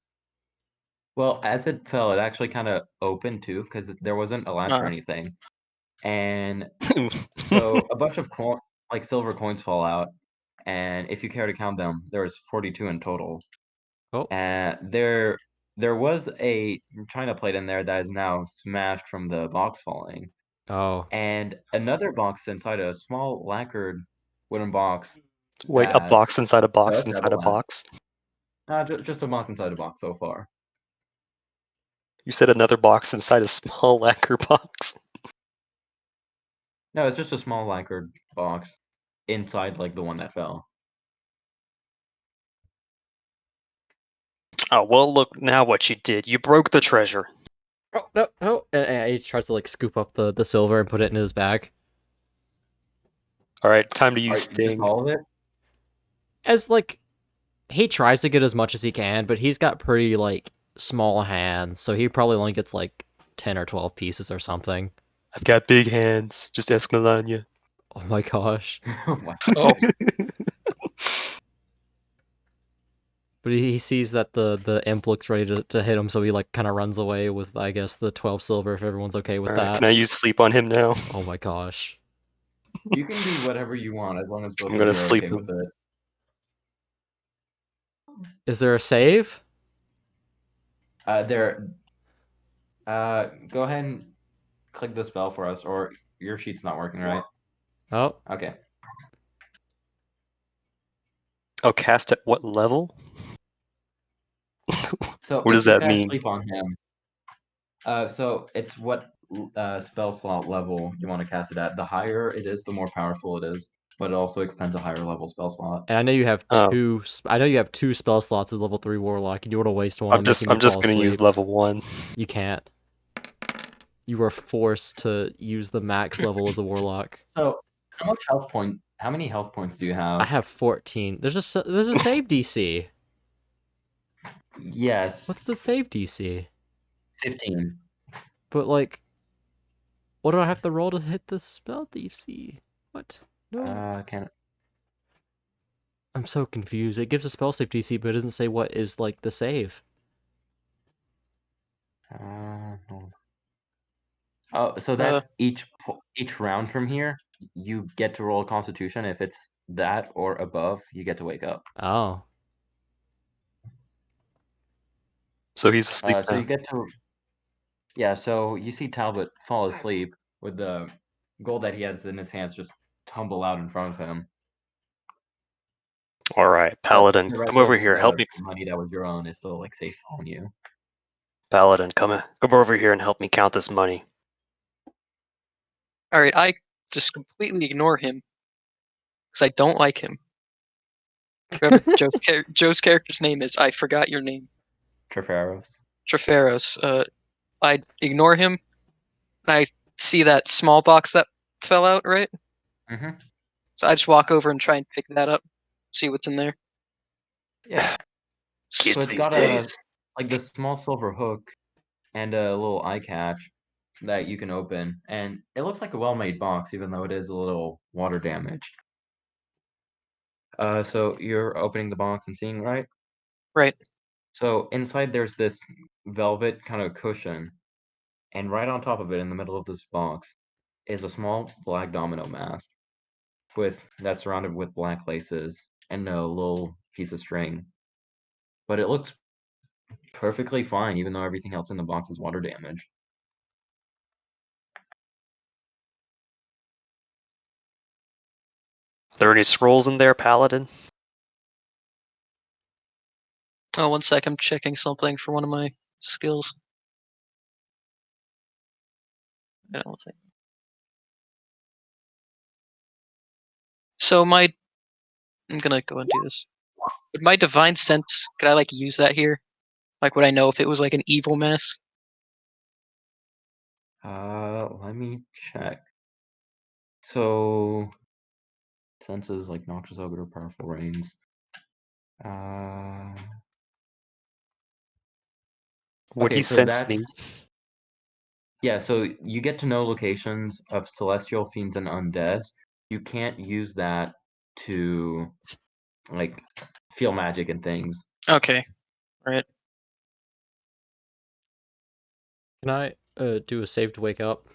Well, as it fell, it actually kind of opened too, because there wasn't a latch or Uh. anything. And so a bunch of like silver coins fall out, and if you care to count them, there was 42 in total. Oh. And there was a china plate in there that is now smashed from the box falling, Oh. and another box inside a small lacquered wooden box Wait, a that box inside a box does have inside a a latch. box? Just a box inside a box so far. You said another box inside a small lacquer box. No, it's just a small lacquered box inside like the one that fell. Oh, well, look now what you did. You broke the treasure. Oh no, no! And he tries to like scoop up the silver and put it in his bag. All right, time to use Alright, just sting. all of it? As like, he tries to get as much as he can, but he's got pretty like small hands, so he probably only gets like 10 or 12 pieces or something. I've got big hands. Just ask Melania. Oh my gosh! Wow. Oh. But he sees that the imp looks ready to hit him, so he like kind of runs away with, I guess, the 12 silver if everyone's okay with All right, that. can I use sleep on him now? Oh my gosh! You can do whatever you want as long as both I'm of gonna you are sleep okay him. with it. Is there a save? There. Go ahead and click the spell for us, or your sheet's not working, right? Oh, Okay. Oh, cast at what level? So What if does you that cast mean? sleep on him, so it's what spell slot level you want to cast it at. The higher it is, the more powerful it is, but it also expends a higher level spell slot. and I know you have Oh. two. I know you have 2 spell slots at level 3 warlock, and you want to waste one I'm on just making me fall gonna use asleep. level 1. You can't. You are forced to use the max level as a warlock. So how many health points do you I have? have 14. There's a save DC. Yes. What's the save DC? 15. But like, what do I have to roll to hit the spell DC? What? No. Can I'm so confused. It gives a spell save DC, but it doesn't say what is like the save. no. Oh, so that's each round from here. You get to roll a Constitution. If it's that or above, you get to wake up. Oh. So he's asleep So now. you get to, yeah. So you see Talbot fall asleep with the gold that he has in his hands just tumble out in front of him. All right, But Paladin, the rest come over of here. Help the me. money that was your own is still like safe on you. Paladin, come over here and help me count this money. All right. I just completely ignore him because I don't like him. Whatever Joe's character's name is, I forgot your name. Treferos. Treferos. I ignore him, and I see that small box that fell out, right? Mm-hmm. So I just walk over and try and pick that up, see what's in there. Yeah. Kids So it's these got days. like this small silver hook and a little eye catch that you can open, and it looks like a well-made box, even though it is a little water damaged. So you're opening the box and seeing, right? Right. So inside there's this velvet kind of cushion, and right on top of it, in the middle of this box, is a small black domino mask that's surrounded with black laces and a little piece of string. But it looks perfectly fine, even though everything else in the box is water damaged. Are there any scrolls in there, Paladin? Oh, 1 sec. I'm checking something for one of my skills. I don't think. So I'm gonna go and do this. Would my divine sense? Could I like use that here? Like, would I know if it was like an evil mask? Let me check. So senses like noxious odor, powerful rains. Uh, Would okay, he so sense that's me? yeah. So you get to know locations of celestial fiends and undeads. You can't use that to like feel magic and things. Okay. Right. Can I do a save to wake up?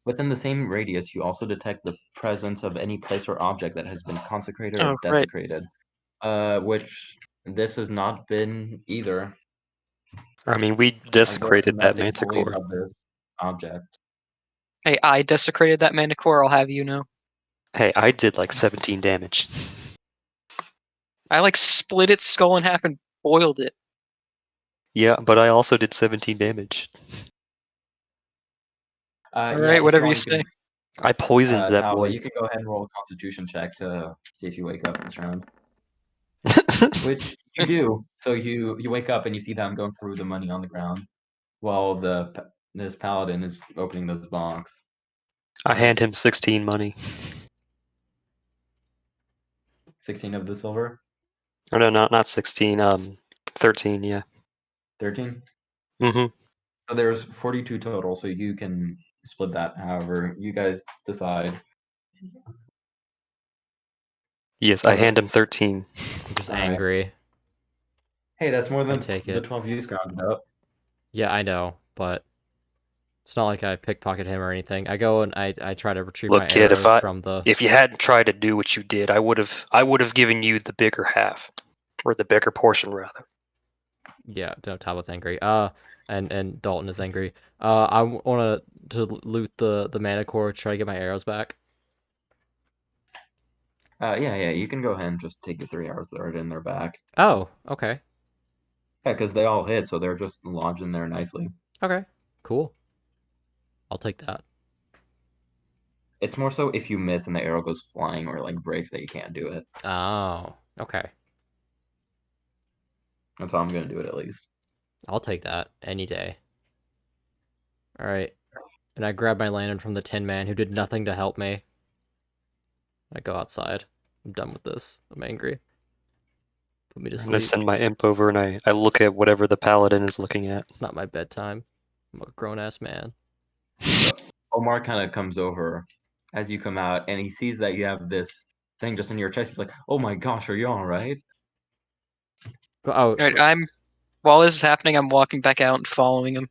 Within the same radius, you also detect the presence of any place or object that has been consecrated Oh, or right. desecrated. Which this has not been either. I mean, we I desecrated guess that nothing holy manticore. about this object. Hey, I desecrated that manticore. I'll have you know. Hey, I did like 17 damage. I like split its skull in half and boiled it. Yeah, but I also did 17 damage. All Yeah, right, if whatever you want, say. I poisoned that Talbot, boy. you can go ahead and roll a Constitution check to see if you wake up this round. Which you do. So you wake up and you see them going through the money on the ground, while this paladin is opening this box. I hand him 16 money. 16 of the silver. Oh no, not 16. 13. Yeah. 13. Mm-hmm. So there's 42 total. So you can split that however you guys decide. Yes, I Okay. hand him 13. I'm just Alright. angry. Hey, that's more I than take the it. 12 you scrounged up. Yeah, I know, but it's not like I pickpocket him or anything. I go and I try to retrieve Look, my kid, arrows from the. if you hadn't tried to do what you did, I would have given you the bigger half, or the bigger portion rather. Yeah, no, Talbot's angry. And Dalton is angry. I want to loot the Manicore, try to get my arrows back. Yeah, you can go ahead and just take your 3 arrows that are in their back. Oh, okay, Yeah, because they all hit, so they're just lodged in there nicely. okay, cool. I'll take that. It's more so if you miss and the arrow goes flying or like breaks that you can't do it. Oh, okay. That's how I'm gonna do it at least. I'll take that any day. All right, and I grab my lantern from the Tin Man, who did nothing to help me. I go outside. I'm done with this. I'm angry. Put me to I'm gonna sleep. send my imp over and I look at whatever the paladin is looking at. It's not my bedtime. I'm a grown ass man. So Omar kind of comes over as you come out, and he sees that you have this thing just in your chest. He's like, "Oh my gosh, are you all right?" Oh, All right, while this is happening, I'm walking back out and following him.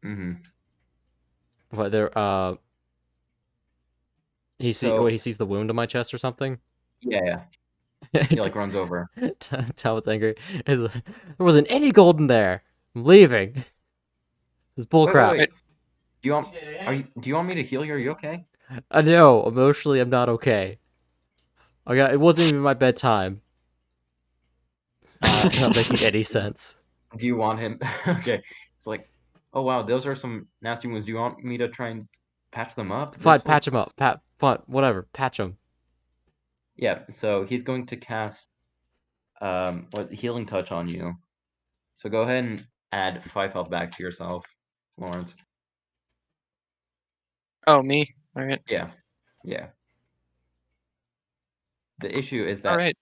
Mm-hmm. what there? He So sees the wound on my chest or something. yeah, he like runs over. Talbot's angry. There wasn't any gold in there. I'm leaving. This is bullcrap. Wait. Do you want? Do you want me to heal you? Are you okay? I know. Emotionally, I'm not okay. It wasn't even my bedtime. It's not making any sense. Do you want him? Okay. It's like, oh wow, those are some nasty wounds. Do you want me to try and patch them up? Fine, This patch him looks. up. Fine, whatever. Patch him. Yeah. So he's going to cast what healing touch on you. So go ahead and add 5 health back to yourself, Lawrence. Oh, me. All right. Yeah. The issue is All that right.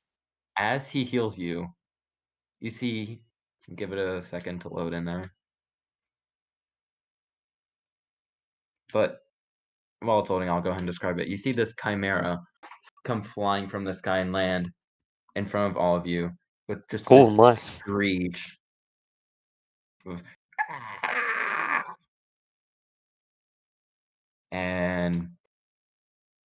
as he heals you, you see. Give it a second to load in there. But while it's loading, I'll go ahead and describe it. You see this chimera come flying from the sky and land in front of all of you with just Oh this my. screech of and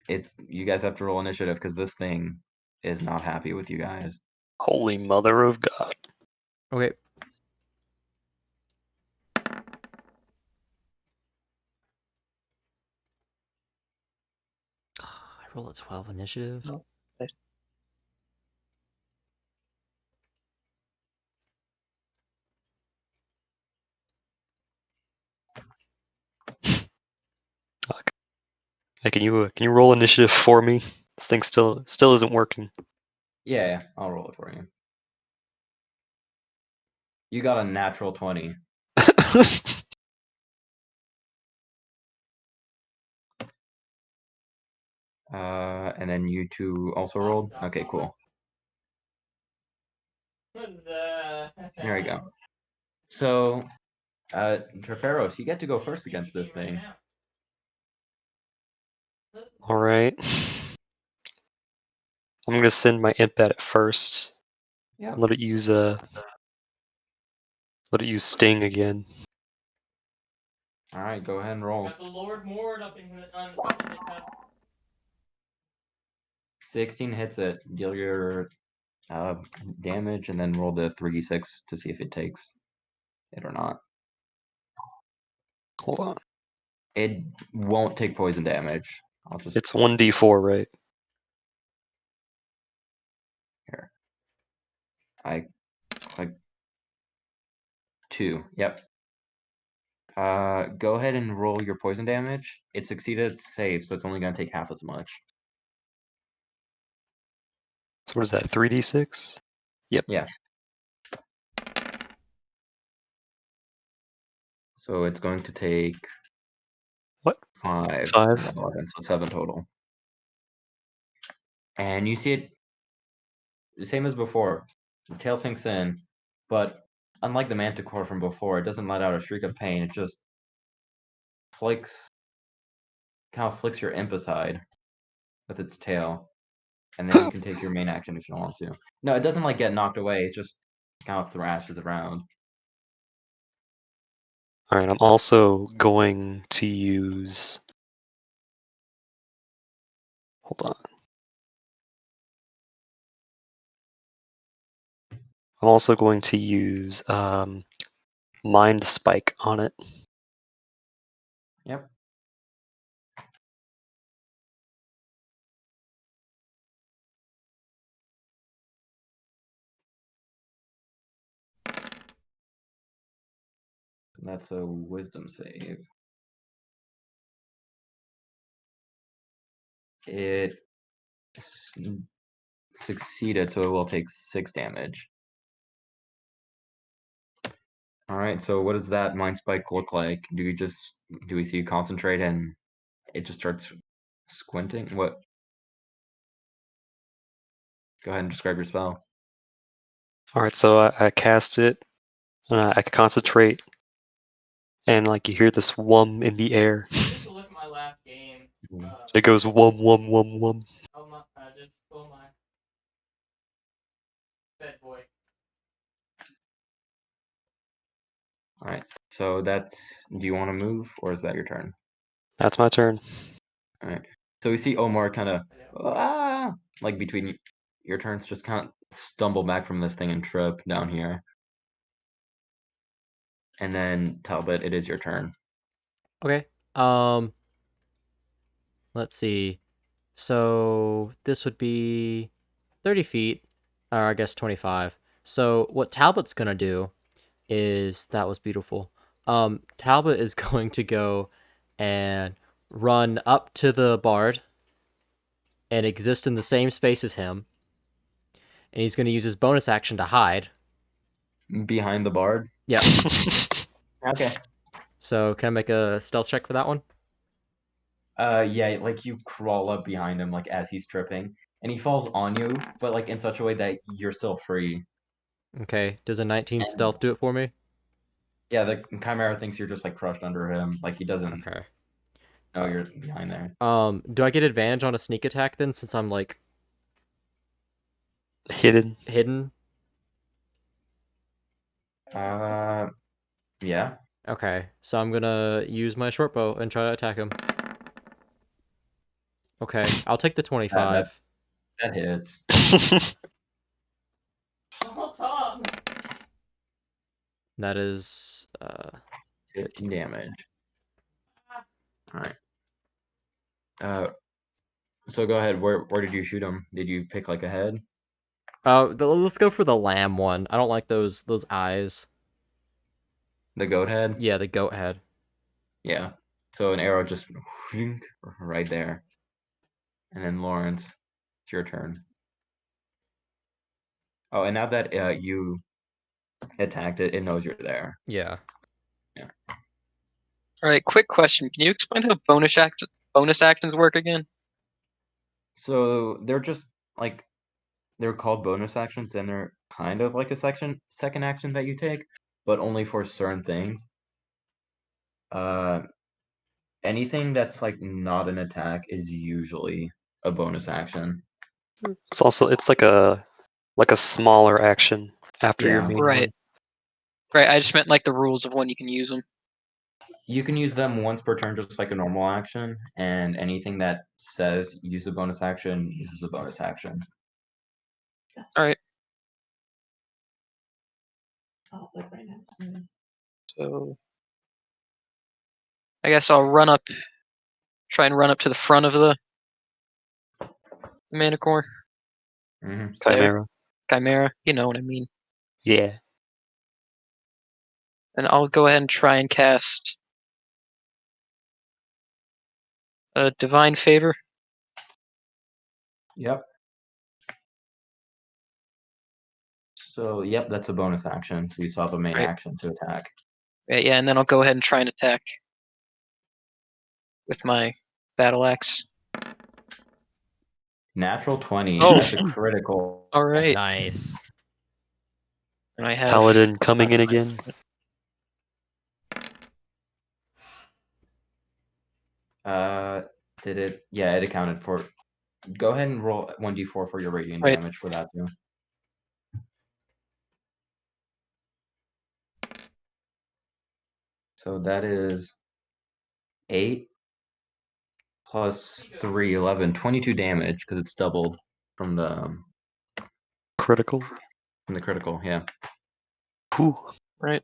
it's you guys have to roll initiative because this thing is not happy with you guys. Holy mother of God. Okay. I roll a 12 initiative. No. Fuck. Hey, can you roll initiative for me? This thing still isn't working. Yeah, I'll roll it for you. You got a natural 20. And then you two also rolled? Okay, cool. There we go. So, Treferos, you get to go first against this thing. All right. I'm gonna send my imp at it first. Yeah. Let it use sting again. All right, go ahead and roll. Got the Lord Mord up in on 16 hits it. Deal your damage, and then roll the 3d6 to see if it takes it or not. Hold on. It won't take poison damage. I'll just It's 1d4, right? here. I click 2. Yep. Go ahead and roll your poison damage. It succeeded its save, so it's only going to take half as much. So what is that? 3d6? Yeah. So it's going to take What? 5, 5. 11, so 7 total. And you see it the same as before. The tail sinks in, but unlike the manticore from before, it doesn't let out a shriek of pain. It just kind of flicks your imp aside with its tail, and then you can take your main action if you want to. No, it doesn't like get knocked away. It just kind of thrashes around. All right. I'm also going to use. Hold on. I'm also going to use Mind Spike on it. Yep. That's a wisdom save. It succeeded, so it will take 6 damage. All right, so what does that mind spike look like? Do we see you concentrate and it just starts squinting? What? Go ahead and describe your spell. All right. So I cast it, and I concentrate, and like you hear this whum in the air. Just look at my last game. It goes whum whum whum whum. Oh my! Just pull my bed boy. All right, so that's. Do you want to move, or is that your turn? That's my turn. All right. So we see Omar kind of like between your turns, just kind of stumble back from this thing and trip down here. And then Talbot, it is your turn. Okay. Let's see. So this would be 30 feet, or I guess 25. So what Talbot's gonna do is that was beautiful. Talbot is going to go and run up to the bard and exist in the same space as him. And he's going to use his bonus action to hide. Behind the bard. Yeah. Okay. So can I make a stealth check for that one? Yeah, like you crawl up behind him, like as he's tripping, and he falls on you, but like in such a way that you're still free. Okay. Does a 19 stealth do it for me? Yeah, the Chimera thinks you're just like crushed under him, like he doesn't Okay. know you're behind there. Do I get advantage on a sneak attack then, since I'm like Hidden. hidden? Yeah. Okay. So I'm gonna use my short bow and try to attack him. Okay. I'll take the 25. That hits. That is 15 damage. All right. So go ahead. Where did you shoot him? Did you pick like a head? let's go for the lamb one. I don't like those eyes. The goat head? Yeah, the goat head. Yeah. So an arrow just right there. And then Lawrence, it's your turn. Oh, and now that you attacked it, it knows you're there. Yeah. All right, quick question. Can you explain how bonus actions work again? So they're just like they're called bonus actions, and they're kind of like a second action that you take, but only for certain things. Anything that's like not an attack is usually a bonus action. It's like a smaller action after your Yeah. main Right. one. Right. I just meant like the rules of when you can use them. You can use them once per turn, just like a normal action, and anything that says use a bonus action uses a bonus action. All right. So I guess I'll try and run up to the front of the Manticore. Mm-hmm. Chimera. Chimera, you know what I mean. Yeah. And I'll go ahead and try and cast a Divine Favor. Yep. So, yep, that's a bonus action. So you still have a main Right. action to attack. Right, yeah, and then I'll go ahead and try and attack with my battle axe. Natural 20. Oh. That's a critical. All right, Nice. and I have Paladin coming in again. Did it? Yeah, it accounted for. Go ahead and roll 1d4 for your radiant Right. damage for that too. So that is 8 plus 3, 11, 22 damage because it's doubled from the Critical. critical. Yeah. Whew. right.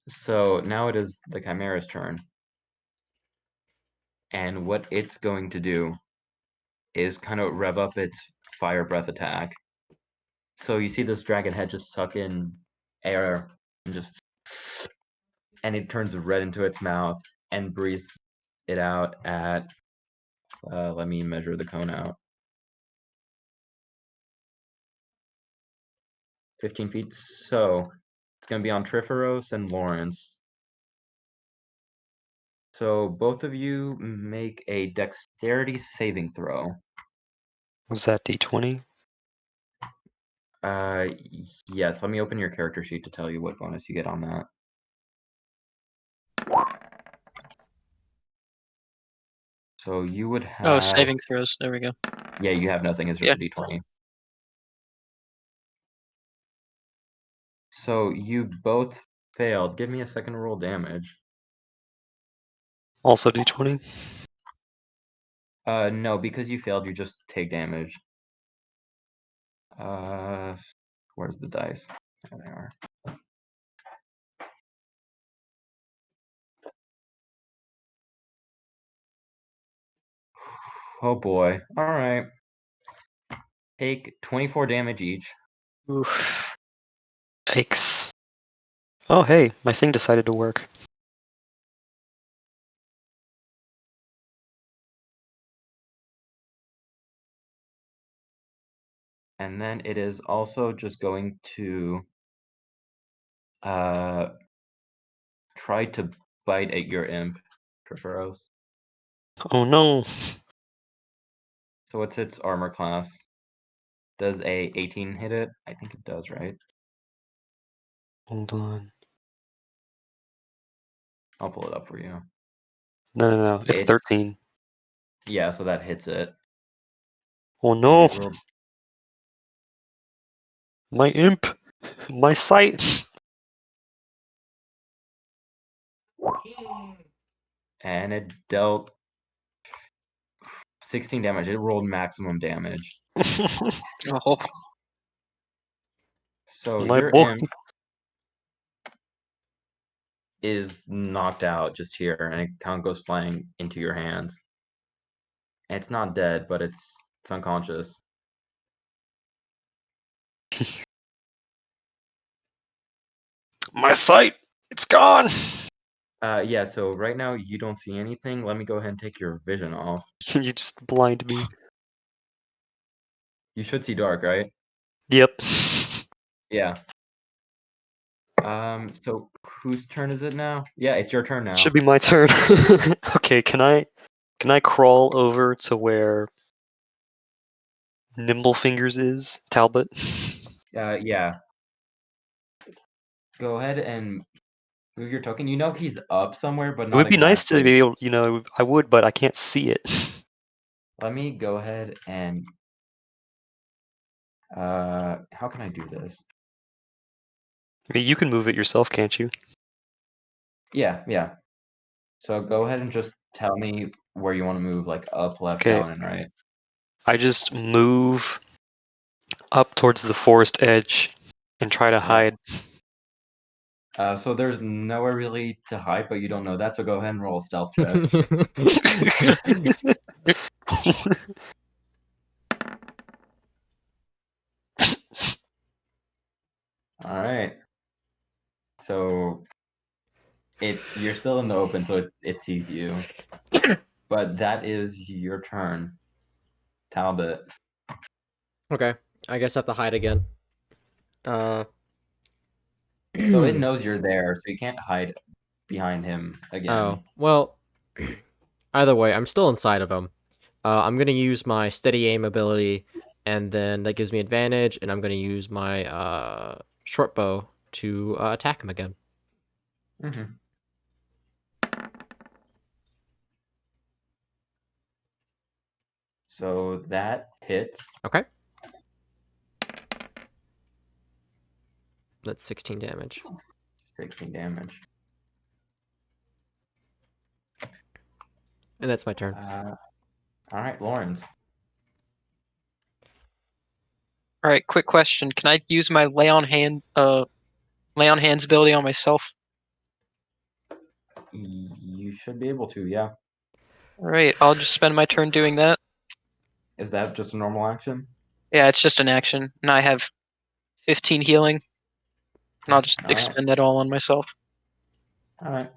So now it is the Chimera's turn. And what it's going to do is kind of rev up its fire breath attack. So you see this dragon head just suck in air and it turns red into its mouth and breathes it out at let me measure the cone out. 15 feet. So it's going to be on Triferos and Lawrence. So both of you make a dexterity saving throw. Was that D20? Yes, let me open your character sheet to tell you what bonus you get on that. So you would have. Oh, saving throws. There we go. Yeah, you have nothing. It's just a d20. So you both failed. Give me a second to roll damage. Also D20? No, because you failed, you just take damage. Where's the dice? There they are. Oh boy. All right. Take 24 damage each. Oof. Yikes. Oh hey, my thing decided to work. And then it is also just going to try to bite at your imp, Triferos. Oh no. So what's its armor class? Does a 18 hit it? I think it does, right? Hold on. I'll pull it up for you. No. It's 13. Yeah, so that hits it. Oh no. It rolled- My imp. My sight. And it dealt 16 damage. It rolled maximum damage. Oh, So My your boy. imp is knocked out just here, and it kind of goes flying into your hands. And it's not dead, but it's unconscious. My sight. It's gone. Yeah, so right now you don't see anything. Let me go ahead and take your vision off. You just blind me. You should see dark, right? Yep. Yeah. So whose turn is it now? Yeah, it's your turn now. Should be my turn. Okay, can I crawl over to where Nimble Fingers is, Talbot? Yeah. Go ahead and move your token. You know he's up somewhere, but It not would be nice to exactly. be able, I would, but I can't see it. Let me go ahead and how can I do this? I mean, you can move it yourself, can't you? Yeah. So go ahead and just tell me where you want to move, like up, left, Okay. down, and right. I just move up towards the forest edge and try to Yeah. hide. So there's nowhere really to hide, but you don't know that. So go ahead and roll a stealth check. All right. So you're still in the open, so it sees you. But that is your turn, Talbot. Okay, I guess I have to hide again. So it knows you're there, so you can't hide behind him again. Oh, well, either way, I'm still inside of him. I'm going to use my steady aim ability, and then that gives me advantage, and I'm going to use my short bow to attack him again. Mm-hmm. So that hits. Okay. That's 16 damage. 16 damage. And that's my turn. All right, Lawrence. All right, quick question. Can I use my lay on hands ability on myself? You should be able to, yeah. All right, I'll just spend my turn doing that. Is that just a normal action? Yeah, it's just an action, and I have 15 healing, and I'll just All right. expend that all on myself. All right.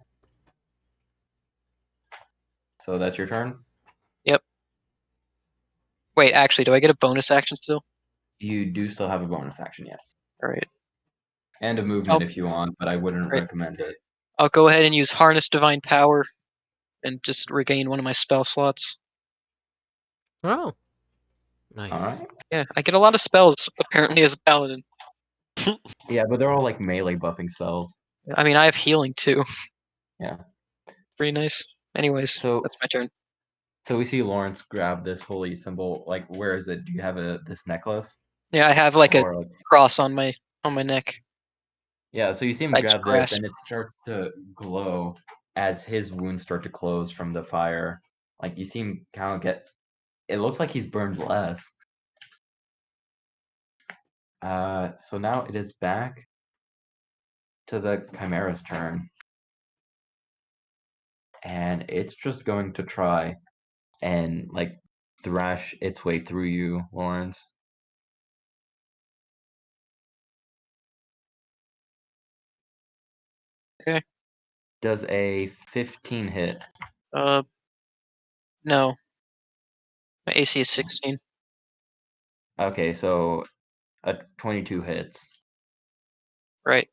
So that's your turn? Yep. Wait, actually, do I get a bonus action still? You do still have a bonus action, yes. All right. And a movement if you want, but I wouldn't Right. recommend it. I'll go ahead and use Harness Divine Power and just regain one of my spell slots. Oh. Nice. All right. Yeah, I get a lot of spells, apparently, as a paladin. Yeah, but they're all like melee buffing spells. I mean, I have healing, too. Yeah. Pretty nice. Anyways, So that's my turn. So we see Lawrence grab this holy symbol. Like, where is it? Do you have this necklace? Yeah, I have like a Or cross on my neck. yeah, so you see him I just grab this, grasp. and it starts to glow as his wounds start to close from the fire. Like you see him kind of get. It looks like he's burned less. So now it is back to the Chimera's turn, and it's just going to try and like thrash its way through you, Lawrence. Okay. Does a 15 hit? No. My AC is 16. Okay, so a 22 hits. Right.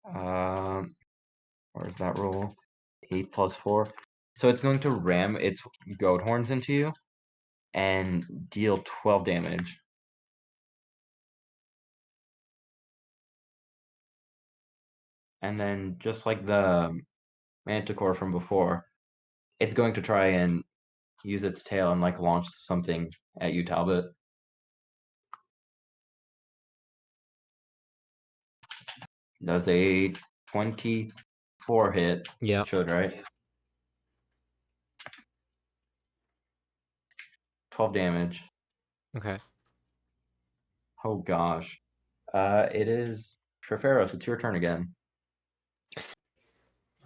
Where's that roll? 8 plus 4. So it's going to ram its goat horns into you and deal 12 damage. And then, just like the manticore from before, it's going to try and use its tail and like launch something at you, Talbot. Does a 24 hit? Yeah. Should, right? 12 damage. Okay. Oh gosh. It is Treferos. It's your turn again.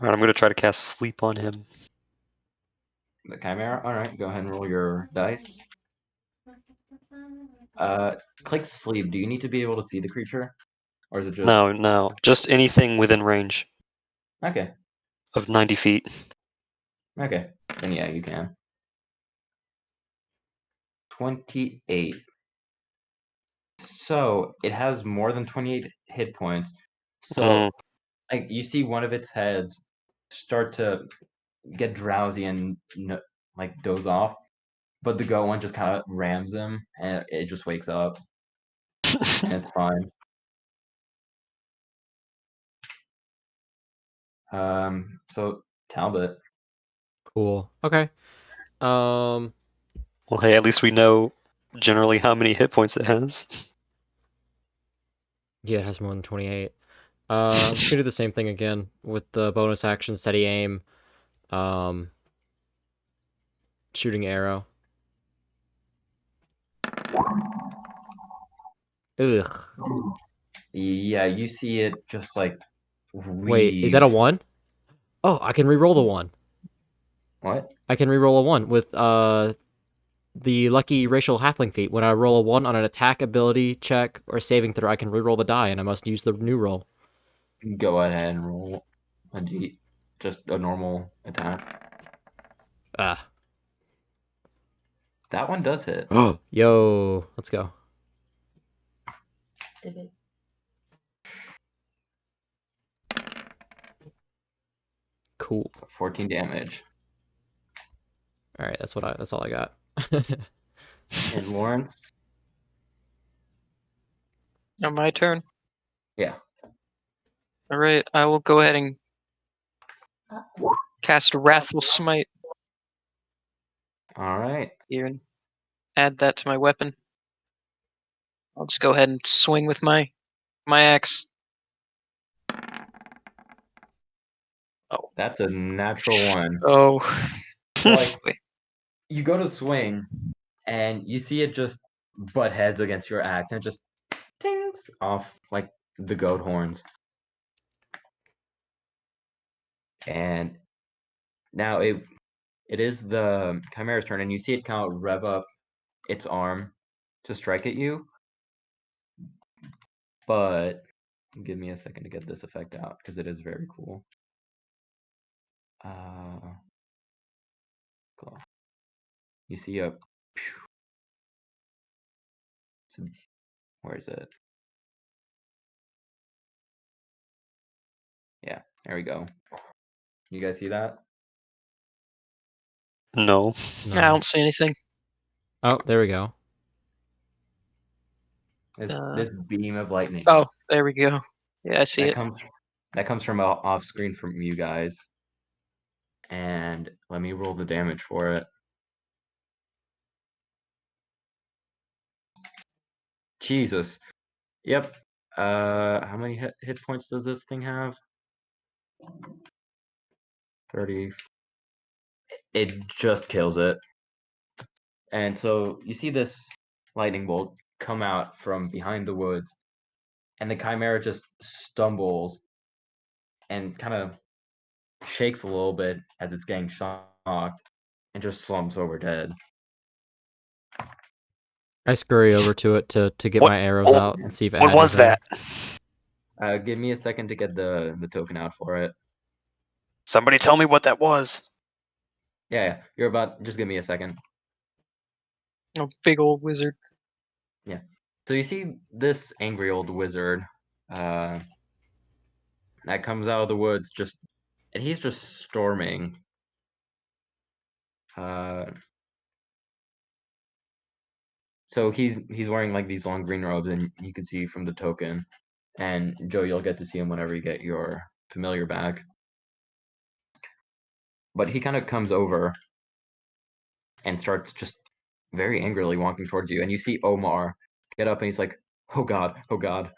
Alright, I'm gonna try to cast Sleep on him. The Chimera. All right, go ahead and roll your dice. Click sleep. Do you need to be able to see the creature, or is it just No, just anything within range okay? of 90 feet. Okay, then yeah, you can. 28. So it has more than 28 hit points. So like you see one of its heads start to get drowsy and like doze off, but the goat one just kind of rams him, and it just wakes up, and it's fine. So Talbot, Cool. Okay. Um. Well, hey, at least we know generally how many hit points it has. Yeah, it has more than 28. I'm just gonna do the same thing again with the bonus action, steady aim, um, shooting arrow. Ugh. yeah, you see it just like Wait, is that a 1? Oh, I can re-roll the 1. What? I can re-roll a 1 with the lucky racial halfling feat. When I roll a 1 on an attack, ability check, or saving throw, I can re-roll the die, and I must use the new roll. Go ahead and roll a D, just a normal attack. Ah. That one does hit. Oh, yo, let's go. Cool. 14 damage. All right, that's all I got. And Lawrence? Now my turn. Yeah. All right, I will go ahead and cast Wrathful Smite All right. here and add that to my weapon. I'll just go ahead and swing with my axe. That's a natural one. Oh, Like, wait. you go to swing, and you see it just butt heads against your axe, and it just tings off like the goat horns. And now it is the Chimera's turn, and you see it kind of rev up its arm to strike at you. But give me a second to get this effect out because it is very cool. Cool. You see a. Where is it? Yeah, there we go. You guys see that? No. No. I don't see anything. Oh, there we go. This beam of lightning. Oh, there we go. Yeah, I see it. That comes from off screen from you guys. And let me roll the damage for it. Jesus. Yep. How many hit points does this thing have? 30. It just kills it. And so you see this lightning bolt come out from behind the woods, and the Chimera just stumbles and kind of shakes a little bit as it's getting shocked and just slumps over dead. I scurry over to it to get What- my arrows oh, out and see if it What had was anything. that? Give me a second to get the token out for it. Somebody tell me what that was. Yeah, you're about. Just give me a second. Oh, big old wizard. So you see this angry old wizard that comes out of the woods, and he's just storming. So he's wearing like these long green robes, and you can see from the token. And Joe, you'll get to see him whenever you get your familiar back. But he kind of comes over and starts just very angrily walking towards you, and you see Omar get up, and he's like, "Oh God, oh God."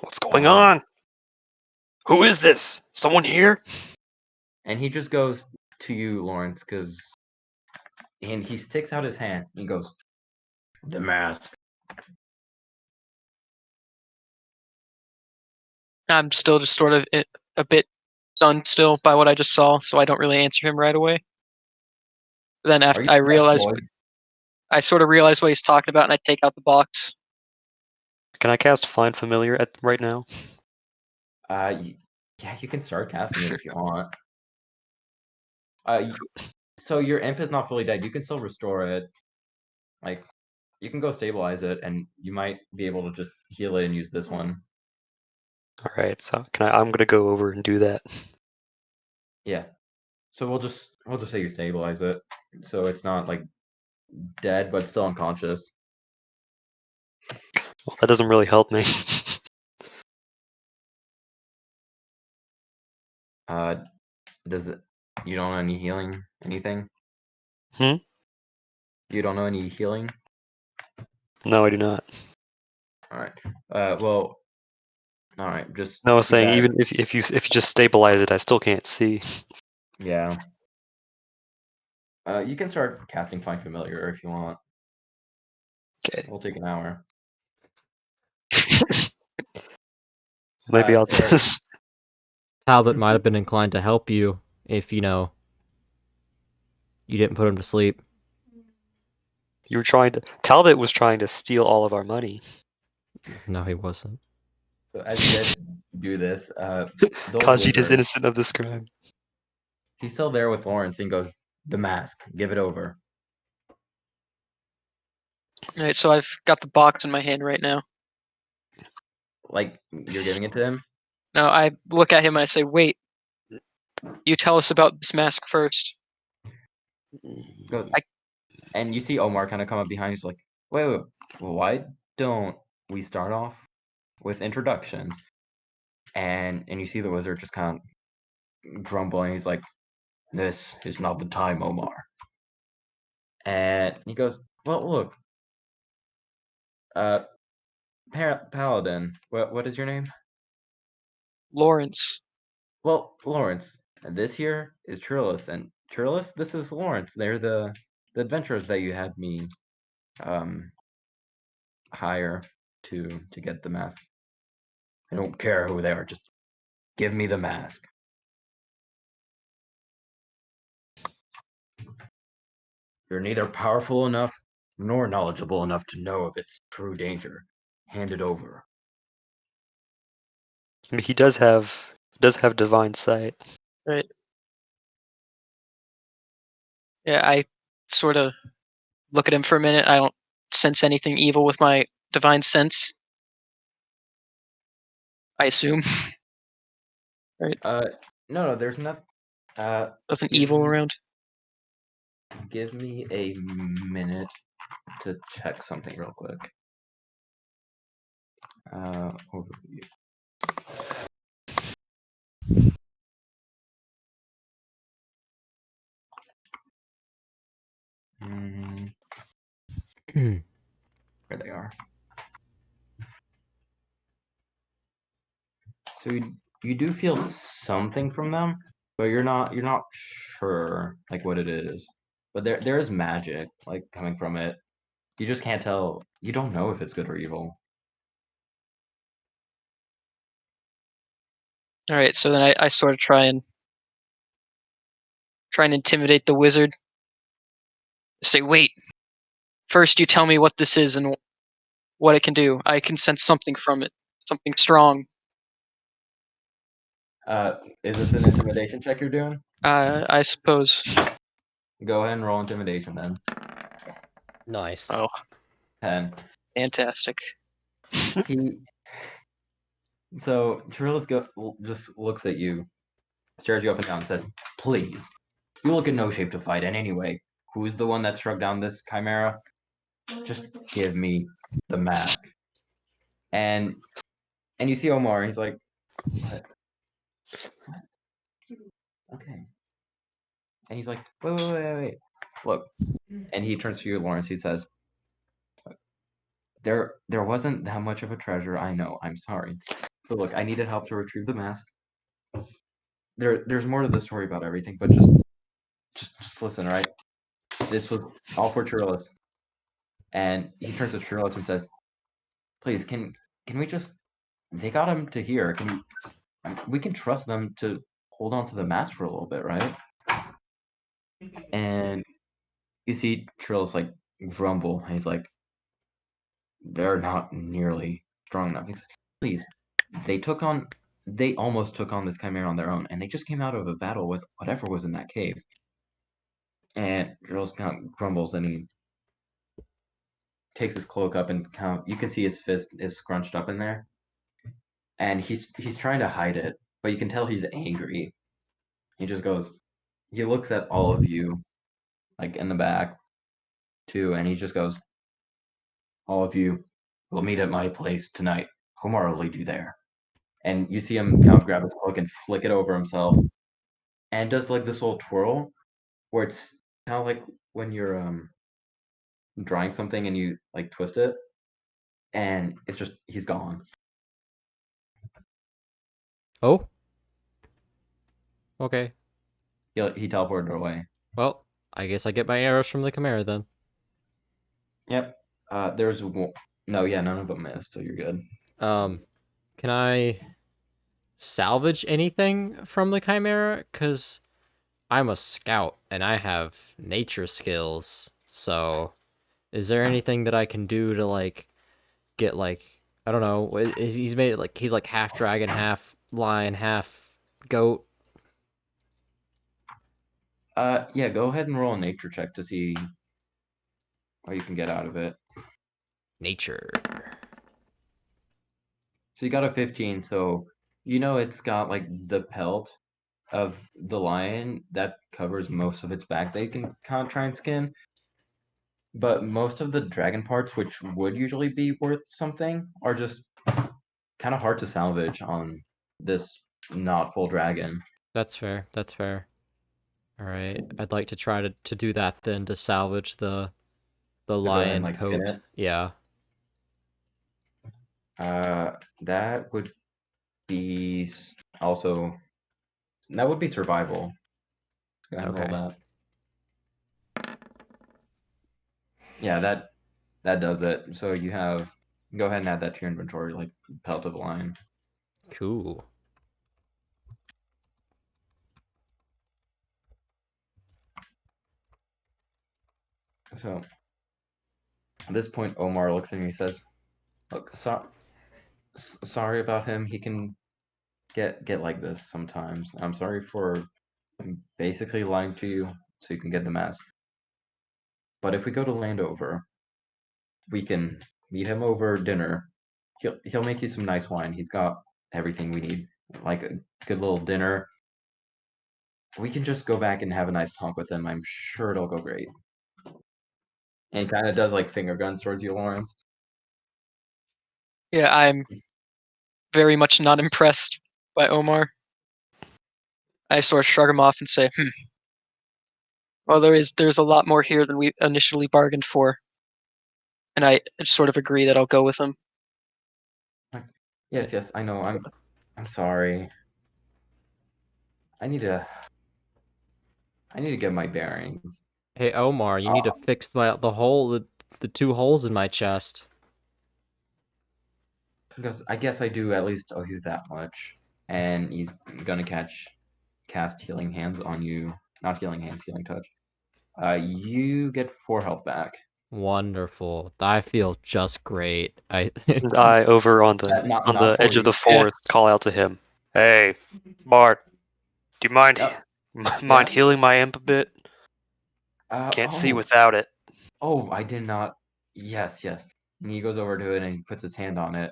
What's going on? Who is this? Someone here? And he just goes to you, Lawrence, and he sticks out his hand. And he goes, "The mask." I'm still just sort of a bit stunned still by what I just saw, so I don't really answer him right away. Then Are after you I realize, Floyd? I sort of realize what he's talking about, and I take out the box. Can I cast Find Familiar right now? Yeah, you can start casting it if you want. So your imp is not fully dead. You can still restore it. Like, you can go stabilize it, and you might be able to just heal it and use this one. All right, so I'm gonna go over and do that. Yeah. So we'll just say you stabilize it, so it's not like dead but still unconscious. Well, that doesn't really help me. Does it? You don't know any healing? Anything? Hmm? You don't know any healing? No, I do not. All right. Well. All right. Just No, I was too saying bad. even if you just stabilize it, I still can't see. Yeah. You can start casting Find Familiar if you want. Okay. We'll take an hour. Maybe I'll So- just. Talbot might have been inclined to help you if, you didn't put him to sleep. You were trying to. Talbot was trying to steal all of our money. No, he wasn't. So as you guys do this, the old Khajiit is wizard, innocent of this crime. he's still there with Lawrence and goes, "The mask, give it over." All right, so I've got the box in my hand right now. Like you're giving it to him. Now I look at him and I say, "Wait, you tell us about this mask first." Goes, and you see Omar kind of come up behind. He's like, wait, why don't we start off with introductions?" And you see the wizard just kind of grumbling. He's like, "This is not the time, Omar." And he goes, "Well, look, uh, Paladin. What is your name?" Lawrence. "Well, Lawrence. This here is Trillis, and Trillis, this is Lawrence. They're the adventurers that you had me um hire to get the mask. I don't care who they are. Just give me the mask." "You're neither powerful enough nor knowledgeable enough to know of its true danger. Hand it over." I mean, he does have divine sight. Right. Yeah, I sort of look at him for a minute. I don't sense anything evil with my divine sense. I assume. No, there's nothing. Nothing Give evil me- around. Give me a minute to check something real quick. Overview. Here they are. So you do feel something from them, but you're not sure like what it is. But there is magic like coming from it. You just can't tell. You don't know if it's good or evil. All right, so then I sort of try and intimidate the wizard. Say, wait. First, you tell me what this is and what it can do. I can sense something from it, something strong. Is this an intimidation check you're doing? I suppose. Go ahead and roll intimidation then. Nice. Oh, 10. fantastic. So Trillis just looks at you, stares you up and down, and says, "Please, you look in no shape to fight. And anyway, who's the one that struck down this chimera? Just give me the mask." And you see Omar. He's like, "What? What? Okay." And he's like, "Wait. Look." And he turns to you, Lawrence. He says, There wasn't that much of a treasure. I know. I'm sorry. But look, I needed help to retrieve the mask. There's more to the story about everything, but just listen, right? This was all for Trillis." And he turns to Trillis and says, "Please, can we just? They got him to here. We can trust them to hold on to the mask for a little bit, right?" And you see Trillis like grumble, and he's like, "They're not nearly strong enough." He's like, "Please, they almost took on this chimera on their own, and they just came out of a battle with whatever was in that cave." And Drills kind of grumbles, and he takes his cloak up, and you can see his fist is scrunched up in there, and he's trying to hide it, but you can tell he's angry. He just goes, he looks at all of you, like in the back, too, and he just goes, "All of you, we'll meet at my place tonight. Omar will lead you there." And you see him kind of grab his cloak and flick it over himself, and does like this little twirl, where it's kind of like when you're drawing something and you like twist it, and it's just he's gone. Oh. Okay. He teleported away. Well, I guess I get my arrows from the Chimera then. Yep. There's no, yeah, none of them missed, so you're good. Can I salvage anything from the Chimera? Cause I'm a scout and I have nature skills. So, is there anything that I can do to like get like I don't know? He's made it like he's like half dragon, half lion, half goat. Yeah, go ahead and roll a nature check to see what you can get out of it. Nature. So you got a 15, so you know it's got like the pelt of the lion that covers most of its back that you can kind of try and skin. But most of the dragon parts, which would usually be worth something, are just kind of hard to salvage on this not full dragon. That's fair. That's fair. All right. I'd like to try to do that then to salvage the go ahead and, lion like, skin coat. it? Yeah. That would be also that would be survival. Go ahead and roll Okay. that. Yeah, that does it. So you have go ahead and add that to your inventory, like pelt of lion. Cool. So at this point, Omar looks at me and says, "Look, sorry about him. He can get like this sometimes. I'm sorry for basically lying to you so you can get the mask. But if we go to Landover, we can meet him over dinner. He'll make you some nice wine. He's got everything we need, like a good little dinner. We can just go back and have a nice talk with him. I'm sure it'll go great." And he kind of does like finger guns towards you, Lawrence. Yeah, I'm very much not impressed by Omar. I sort of shrug him off and say, well, there's a lot more here than we initially bargained for. And I sort of agree that I'll go with him. Yes, I know. I'm sorry. I need to get my bearings. Hey Omar, you need to fix the two holes in my chest. Because I guess I do at least owe you that much. And he's gonna cast healing hands on you. Not healing hands, healing touch. You get 4 health back. Wonderful. I feel just great. And I, over on the Not edge of 40. the forest, call out to him. Hey, Bart, do you mind Yep. mind healing my imp a bit? Can't see without it. Oh, I did not. Yes. And he goes over to it and he puts his hand on it.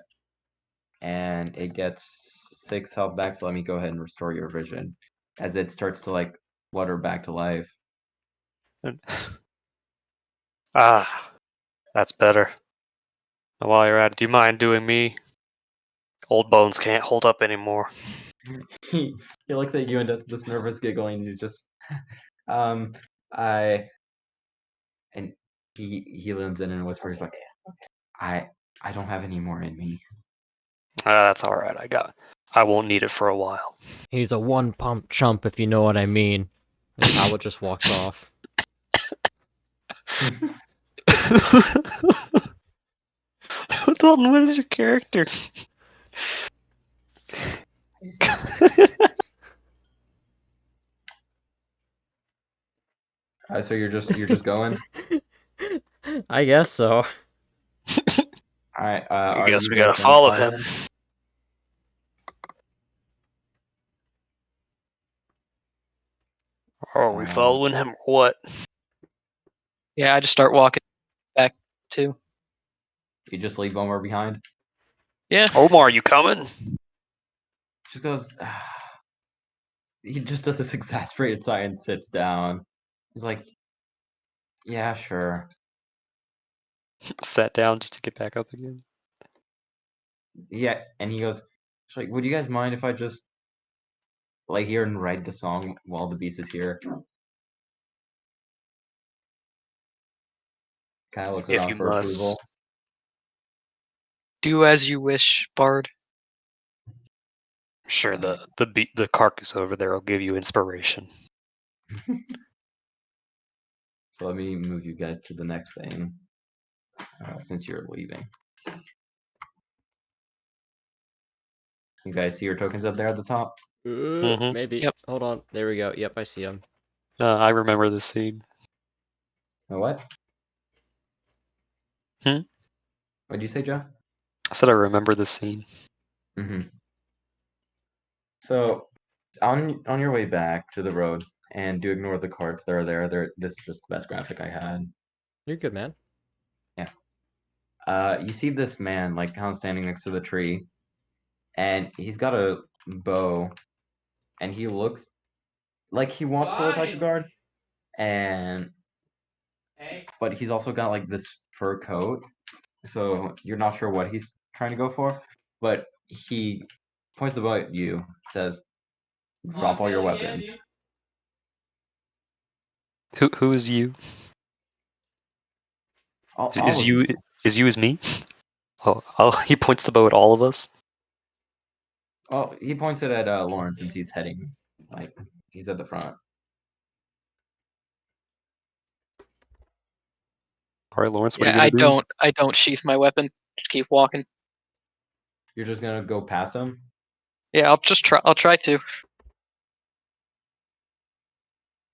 And it gets 6 health back, so let me go ahead and restore your vision. As it starts to like flutter back to life. Ah, that's better. Now, while you're at it, do you mind doing me? Old bones can't hold up anymore. he looks at you and does this nervous giggling. He's just, and he leans in and whispers like, I don't have any more in me. That's all right. I won't need it for a while. He's a one-pump chump, if you know what I mean. And Howard just walks off. Dalton, what is your character? So you're just going. I guess so. All right. I guess you we guys gotta gonna follow him. him? Are we following him or what? Yeah, I just start walking back too. You just leave Omar behind. Yeah. Omar, you coming? Just goes. he just does this exasperated sigh and sits down. He's like, "Yeah, sure." Sat down just to get back up again. Yeah, and he goes, "He's like, would you guys mind if I just lay here and write the song while the beast is here?" Kind of looks If around you for must. approval. Do as you wish, Bard. Sure, the carcass over there will give you inspiration. So let me move you guys to the next thing, since you're leaving. You guys see your tokens up there at the top? Mhm. Maybe. Yep. Hold on. There we go. Yep, I see him. I remember this scene. What? Hmm? What'd you say, Joe? I said I remember this scene. Mm-hmm. So on your way back to the road, and do ignore the carts that are there. This is just the best graphic I had. You're good, man. You see this man like kind of standing next to the tree, and he's got a bow, and he looks like he wants to look like a guard, and but he's also got like this fur coat, so you're not sure what he's trying to go for, but he points the bow at you, says, "Drop all your weapons." Who is you? All Is of you you. is you as me? Oh, he points the bow at all of us. Oh, he points it at Lauren since he's heading, like he's at the front. All right, Lawrence, what are Yeah, you gonna do? I don't sheath my weapon. Just keep walking. You're just gonna go past him. Yeah, I'll try to.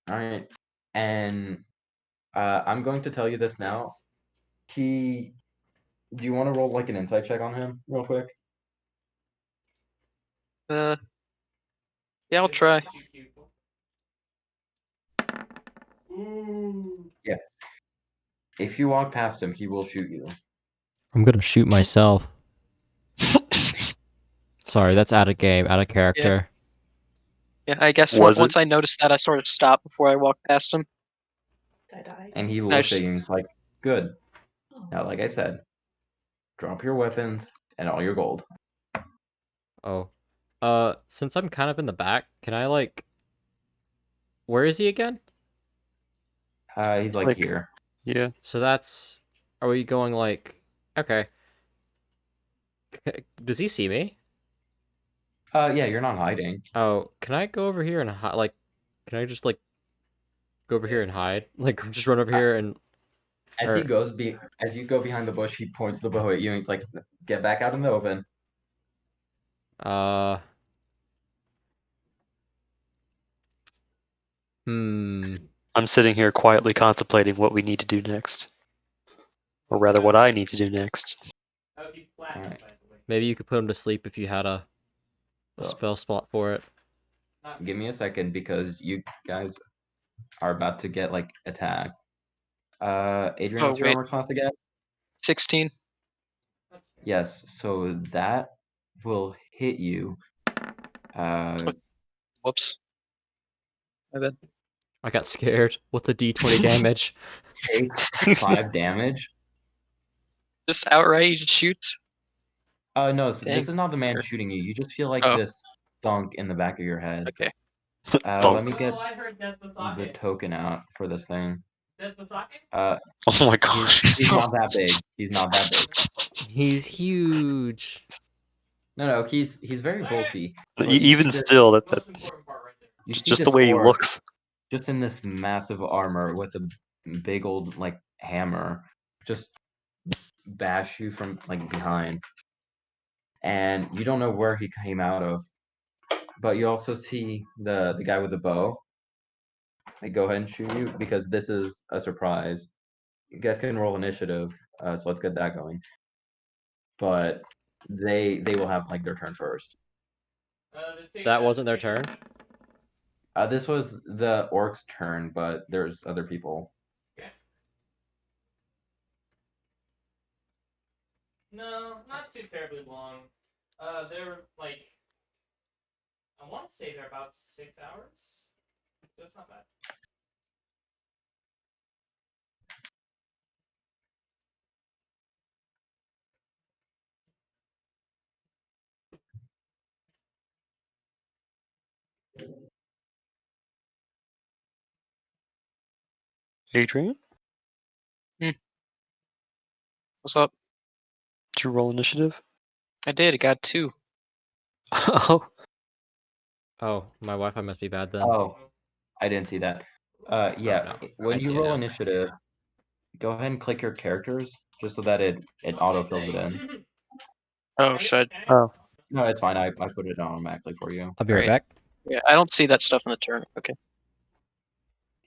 All right, and I'm going to tell you this now. He. Do you want to roll like an insight check on him, real quick? Yeah, I'll try. Yeah. If you walk past him, he will shoot you. I'm gonna shoot myself. Sorry, that's out of game, out of character. Yeah, I guess Was it? once I noticed that, I sort of stopped before I walked past him. And he I looks just- at you and he's like, "Good. Now, like I said, drop your weapons and all your gold." Oh. Since I'm kind of in the back, can I like where is he again? He's like Like- here. Yeah. So that's are we going like okay. Does he see me? Yeah, you're not hiding. Oh, can I go over here and like can I just like go over here and hide? Like just run over here and As he goes as you go behind the bush, he points the bow at you and he's like, "Get back out in the open." uh hmm. I'm sitting here quietly contemplating what we need to do next. Or rather, what I need to do next. Alright. Maybe you could put him to sleep if you had a So, spell spot for it. give me a second because you guys are about to get like attacked. Adrian, Oh, what's your wait. armor class again? 16. Yes, so that will hit you. Whoops. My bad. I got scared. What's the D20 damage? Take 5 damage. Just outright shoots. No, Dang. this is not the man Or- shooting you. You just feel like Oh. this thunk in the back of your head. Okay. Let me get the token out for this thing. Oh my gosh. He's not that big. He's not that big. He's huge. No, he's very bulky. But E- you Even see this- still, you see just the this way he orc looks. just in this massive armor with a big old like hammer, just bash you from like behind, and you don't know where he came out of. But you also see the guy with the bow. Like, go ahead and shoot you because this is a surprise. You guys can roll initiative, so let's get that going. But they will have like their turn first. That wasn't their turn. This was the orc's turn, but there's other people. No, not too terribly long. They're like I want to say they're about 6 hours. That's not bad. Adrian, What's up? did you roll initiative? I did. I got 2. Oh, Oh, my Wi-Fi must be bad then. Oh, I didn't see that. Yeah, no. I when see you it roll now. initiative, go ahead and click your characters just so that it auto fills it in. Oh, should I? oh. No, it's fine. I put it automatically for you. I'll be right Alright. back. Yeah, I don't see that stuff in the turn. Okay.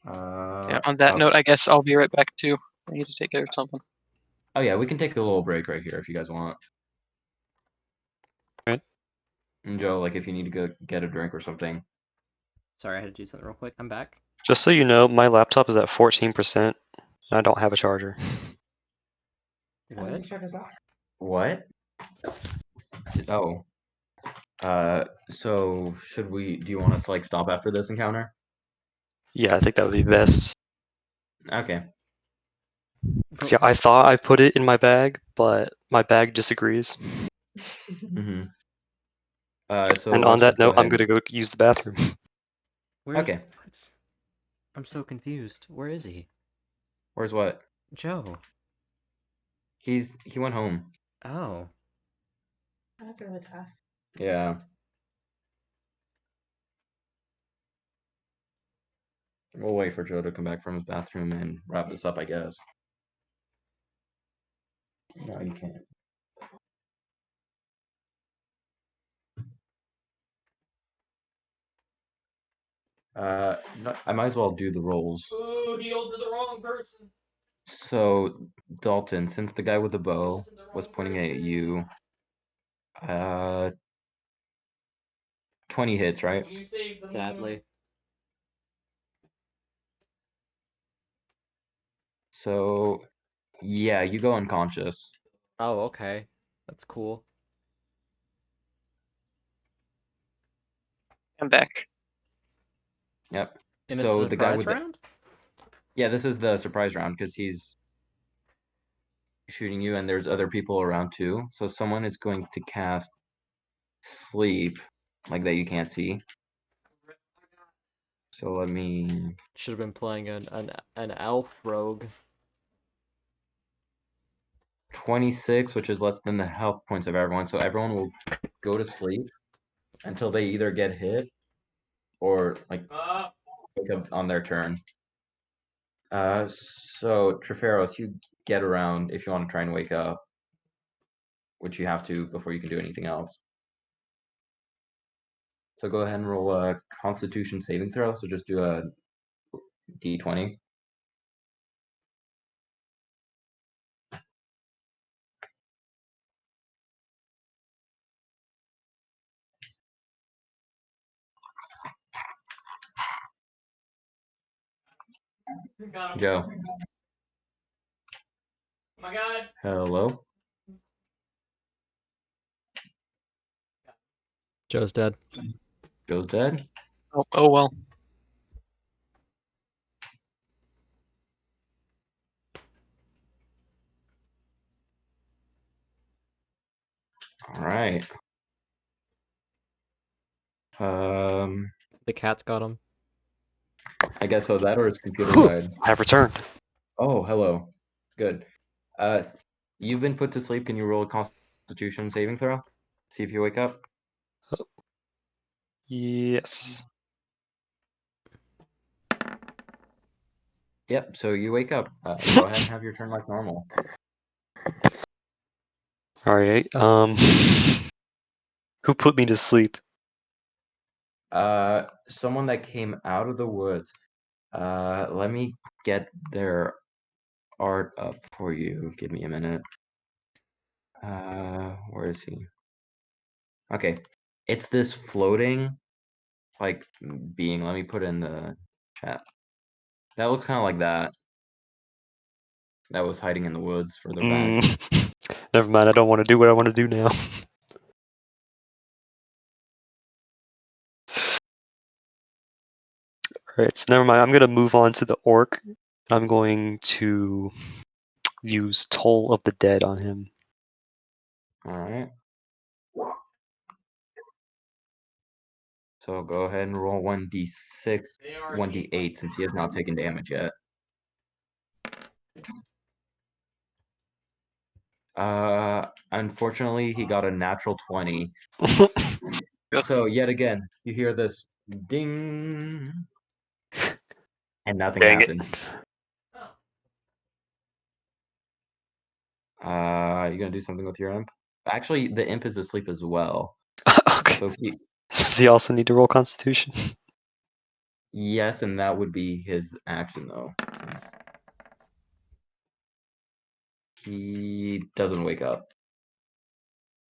Yeah, on that Okay. note, I guess I'll be right back too. I need to take care of something. Oh yeah, we can take a little break right here if you guys want. Right. And Joe, like if you need to go get a drink or something. Sorry, I had to do something real quick. I'm back. Just so you know, my laptop is at 14%, and I don't have a charger. What? What? Oh. So should we? Do you want us to like stop after this encounter? Yeah, I think that would be best. Okay. 'Cause, yeah, I thought I put it in my bag, but my bag disagrees. Mm-hmm. So And on let's that just go note, I'm ahead. gonna go use the bathroom. Where's, Okay. what? I'm so confused. Where is he? Where's what? Joe. He went home. Oh. That's really tough. Yeah. We'll wait for Joe to come back from his bathroom and wrap this up, I guess. No, you can't. No, I might as well do the rolls. Ooh, he ulted the wrong person. So, Dalton, since the guy with the bow was pointing at you, 20 hits, right? You saved the Sadly. So, yeah, you go unconscious. Oh, okay. That's cool. I'm back. Yep. In a So the guy surprise with round? yeah, this is the surprise round because he's shooting you, and there's other people around too. So someone is going to cast sleep, like that you can't see. So let me. Should have been playing an elf rogue. 26, which is less than the health points of everyone. So everyone will go to sleep until they either get hit or like wake up on their turn. So Treferos, you get around if you want to try and wake up, which you have to before you can do anything else. So go ahead and roll a Constitution saving throw. So just do a D20. Joe. Oh my god. Hello. Joe's dead. Joe's dead. Oh well. All right. The cat's got him. I guess so. That or his computer Whew, died. I have returned. Oh, hello. Good. You've been put to sleep. Can you roll a Constitution saving throw? See if you wake up. Yes. Yep. So you wake up. Go ahead and have your turn like normal. Alright, who put me to sleep? Someone that came out of the woods. Let me get their art up for you. Give me a minute. Where is he? Okay. It's this floating like being. Let me put it in the chat. That looks kind of like that. That was hiding in the woods further back. Never mind, I don't want to do what I want to do now. Alright, so never mind. I'm gonna move on to the orc. I'm going to use Toll of the Dead on him. Alright. So go ahead and roll 1d6, 1d8 since he has not taken damage yet. Unfortunately, he got a natural 20. Ugh. So yet again, you hear this ding, and nothing Dang it. happens. You gonna do something with your imp? Actually, the imp is asleep as well. Okay. So Does he also need to roll Constitution? yes, and that would be his action though, since he doesn't wake up.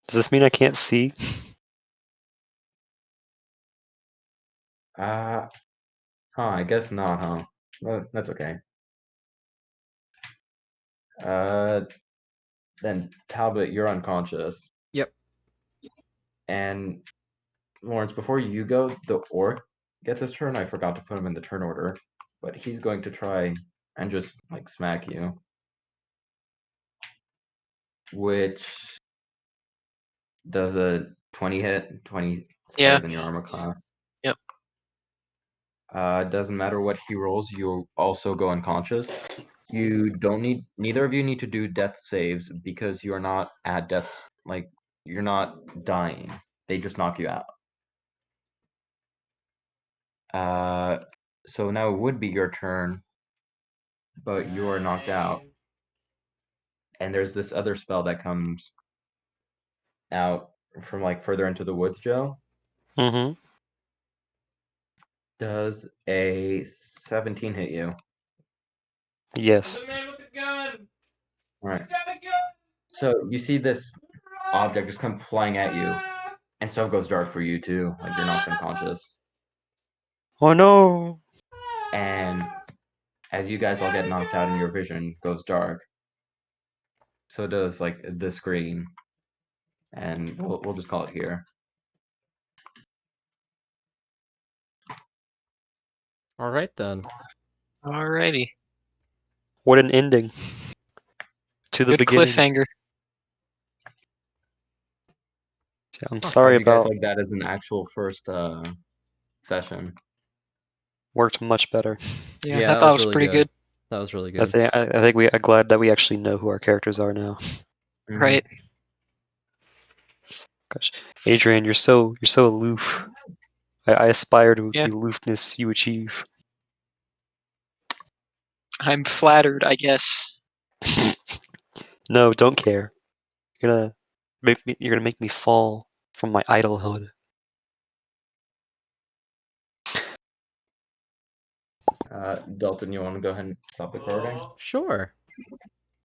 Does this mean I can't see? I guess not, huh? Well, that's okay. Then Talbot, you're unconscious. Yep. And Lawrence, before you go, the orc gets his turn. I forgot to put him in the turn order, but he's going to try and just like smack you, which does a 20 hit, 20 Yeah. higher than your armor class. Yep. Doesn't matter what he rolls, you also go unconscious. You don't need, neither of you need to do death saves because you are not at death's, like, you're not dying. They just knock you out. So now it would be your turn, but you are knocked out. And there's this other spell that comes out from like further into the woods, Joe. Mm-hmm. Does a 17 hit you? Yes. Alright. So you see this object just come flying at you, and stuff goes dark for you too, like you're knocked unconscious. Oh no! And as you guys all get knocked out and your vision goes dark, so does like the screen. And we'll just call it here. All right then. Alrighty. What an ending to the Good beginning. cliffhanger. Yeah, I'm How sorry do you guys about. like that as an actual first session? Worked much better. Yeah, Yeah, I that thought was it was really pretty good. That was really I good. think I'm glad that we actually know who our characters are now. Mhm. Right. Gosh, Adrian, you're so aloof. I aspire to Yeah. the aloofness you achieve. I'm flattered, I guess. No, don't care. You're gonna make me fall from my idolhood. Dalton, you want to go ahead and stop the recording? Sure.